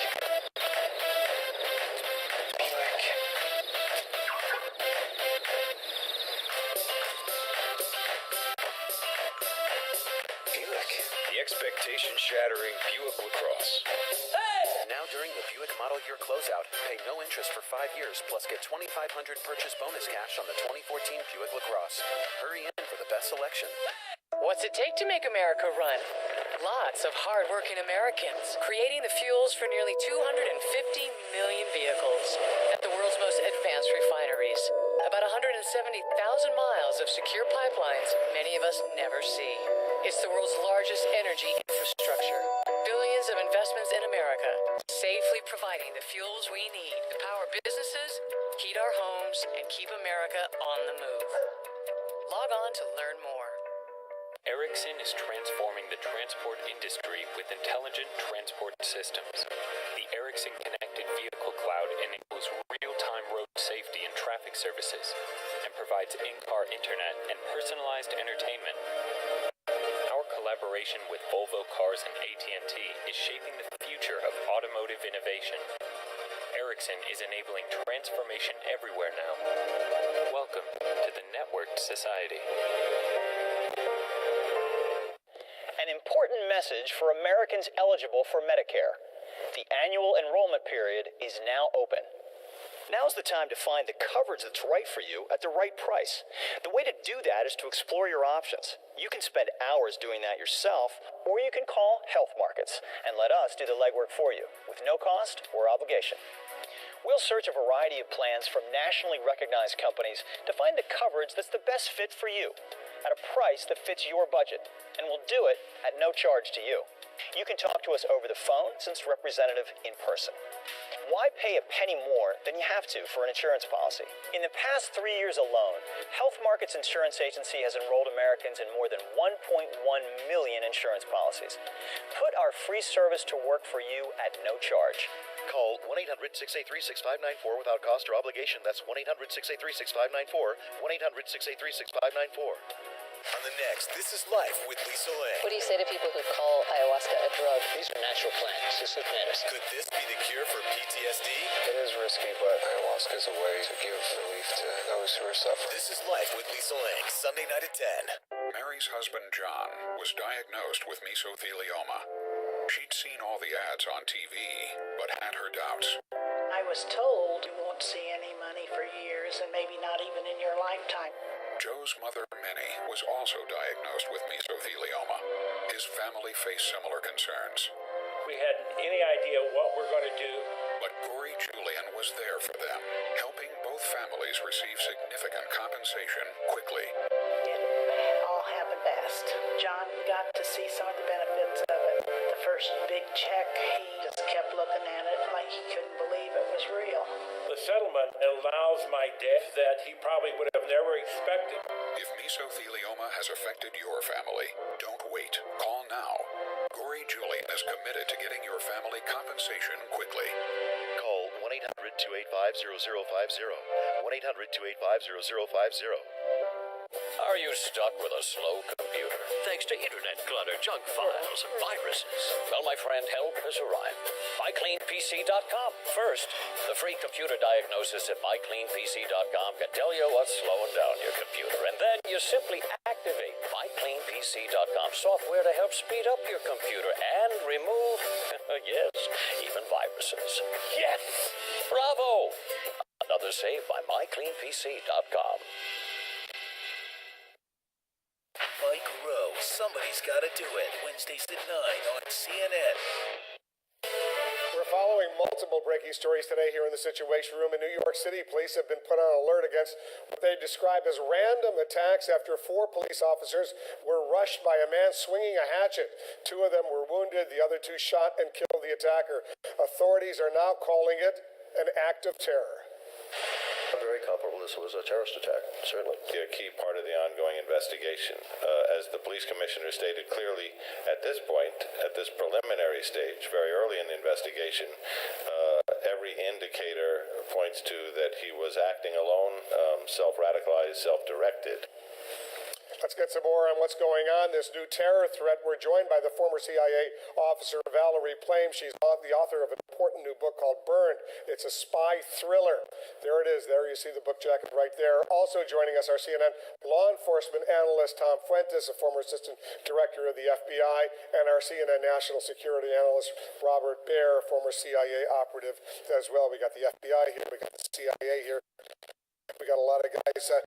The expectation-shattering Buick LaCrosse. Now during the Buick model year closeout, pay no interest for 5 years, plus get $2,500 purchase bonus cash on the 2014 Buick LaCrosse. Hurry in for the best selection. What's it take to make America run? Lots of hard-working Americans, creating the fuels for nearly 250 million vehicles at the world's most advanced refineries. About 170,000 miles of secure pipelines many of us never see. It's the world's largest energy infrastructure. Billions of investments in America, safely providing the fuels we need to power businesses, heat our homes, and keep America on the move. Log on to learn more. Ericsson is transforming the transport industry with intelligent transport systems. The Ericsson Connected Vehicle Cloud enables real-time road safety and traffic services and provides in-car internet and personalized entertainment. Our collaboration with Volvo Cars and AT&T is shaping the future of automotive innovation. Ericsson is enabling transformation everywhere now. Welcome to the Networked Society. An important message for Americans eligible for Medicare. The annual enrollment period is now open. Now's the time to find the coverage that's right for you at the right price. The way to do that is to explore your options. You can spend hours doing that yourself, or you can call Health Markets and let us do the legwork for you with no cost or obligation. We'll search a variety of plans from nationally recognized companies to find the coverage that's the best fit for you at a price that fits your budget, and we'll do it at no charge to you. You can talk to us over the phone since representative in person. Why pay a penny more than you have to for an insurance policy? In the past 3 years alone, Health Markets Insurance Agency has enrolled Americans in more than 1.1 million insurance policies. Put our free service to work for you at no charge. Call 1-800-683-6594 without cost or obligation. That's 1-800-683-6594. 1-800-683-6594. On the next, This is Life with Lisa Lang. What do you say to people who call ayahuasca a drug? These are natural plants. This is medicine. Could this be the cure for PTSD? It is risky, but ayahuasca is a way to give relief to those who are suffering. This is Life with Lisa Lang, Sunday night at 10. Mary's husband, John, was diagnosed with mesothelioma. She'd seen all the ads on TV, but had her doubts. I was told you won't see any money for years and maybe not even in your lifetime. Joe's mother, Minnie, was also diagnosed with mesothelioma. His family faced similar concerns. We hadn't any idea what we're going to do. But Gory Julian was there for them, helping both families receive significant compensation quickly. It all happened fast. John got to see some of the benefits of it. The first big check, he just kept looking at it like he couldn't believe it was real. The settlement allows my death that he probably would have never expected. If mesothelioma has affected your family, don't wait. Call now. Gory Julian is committed to getting your family compensation quickly. Call 1-800-285-0050. 1-800-285-0050. Are you stuck with a slow computer? Thanks to internet clutter, junk files, and viruses. Well, my friend, help has arrived. MyCleanPC.com. First, the free computer diagnosis at MyCleanPC.com can tell you what's slowing down your computer. And then you simply activate MyCleanPC.com software to help speed up your computer and remove, yes, even viruses. Yes! Bravo! Another save by MyCleanPC.com. Mike Rowe, Somebody's Gotta Do It, Wednesdays at 9 on CNN. We're following multiple breaking stories today here in the Situation Room. In New York City, police have been put on alert against what they describe as random attacks after 4 police officers were rushed by a man swinging a hatchet. 2 of them were wounded, the other 2 shot and killed the attacker. Authorities are now calling it an act of terror. Very comparable. This was a terrorist attack, certainly. A key part of the ongoing investigation. As the police commissioner stated clearly at this point, at this preliminary stage, very early in the investigation, every indicator points to that he was acting alone, self-radicalized, self-directed. Let's get some more on what's going on. This new terror threat. We're joined by the former CIA officer Valerie Plame. She's the author of an important new book called Burned. It's a spy thriller. There it is. There you see the book jacket right there. Also joining us, our CNN law enforcement analyst Tom Fuentes, a former assistant director of the FBI, and our CNN national security analyst Robert Baer, former CIA operative as well. We got the FBI here. We got the CIA here. We got a lot of guys.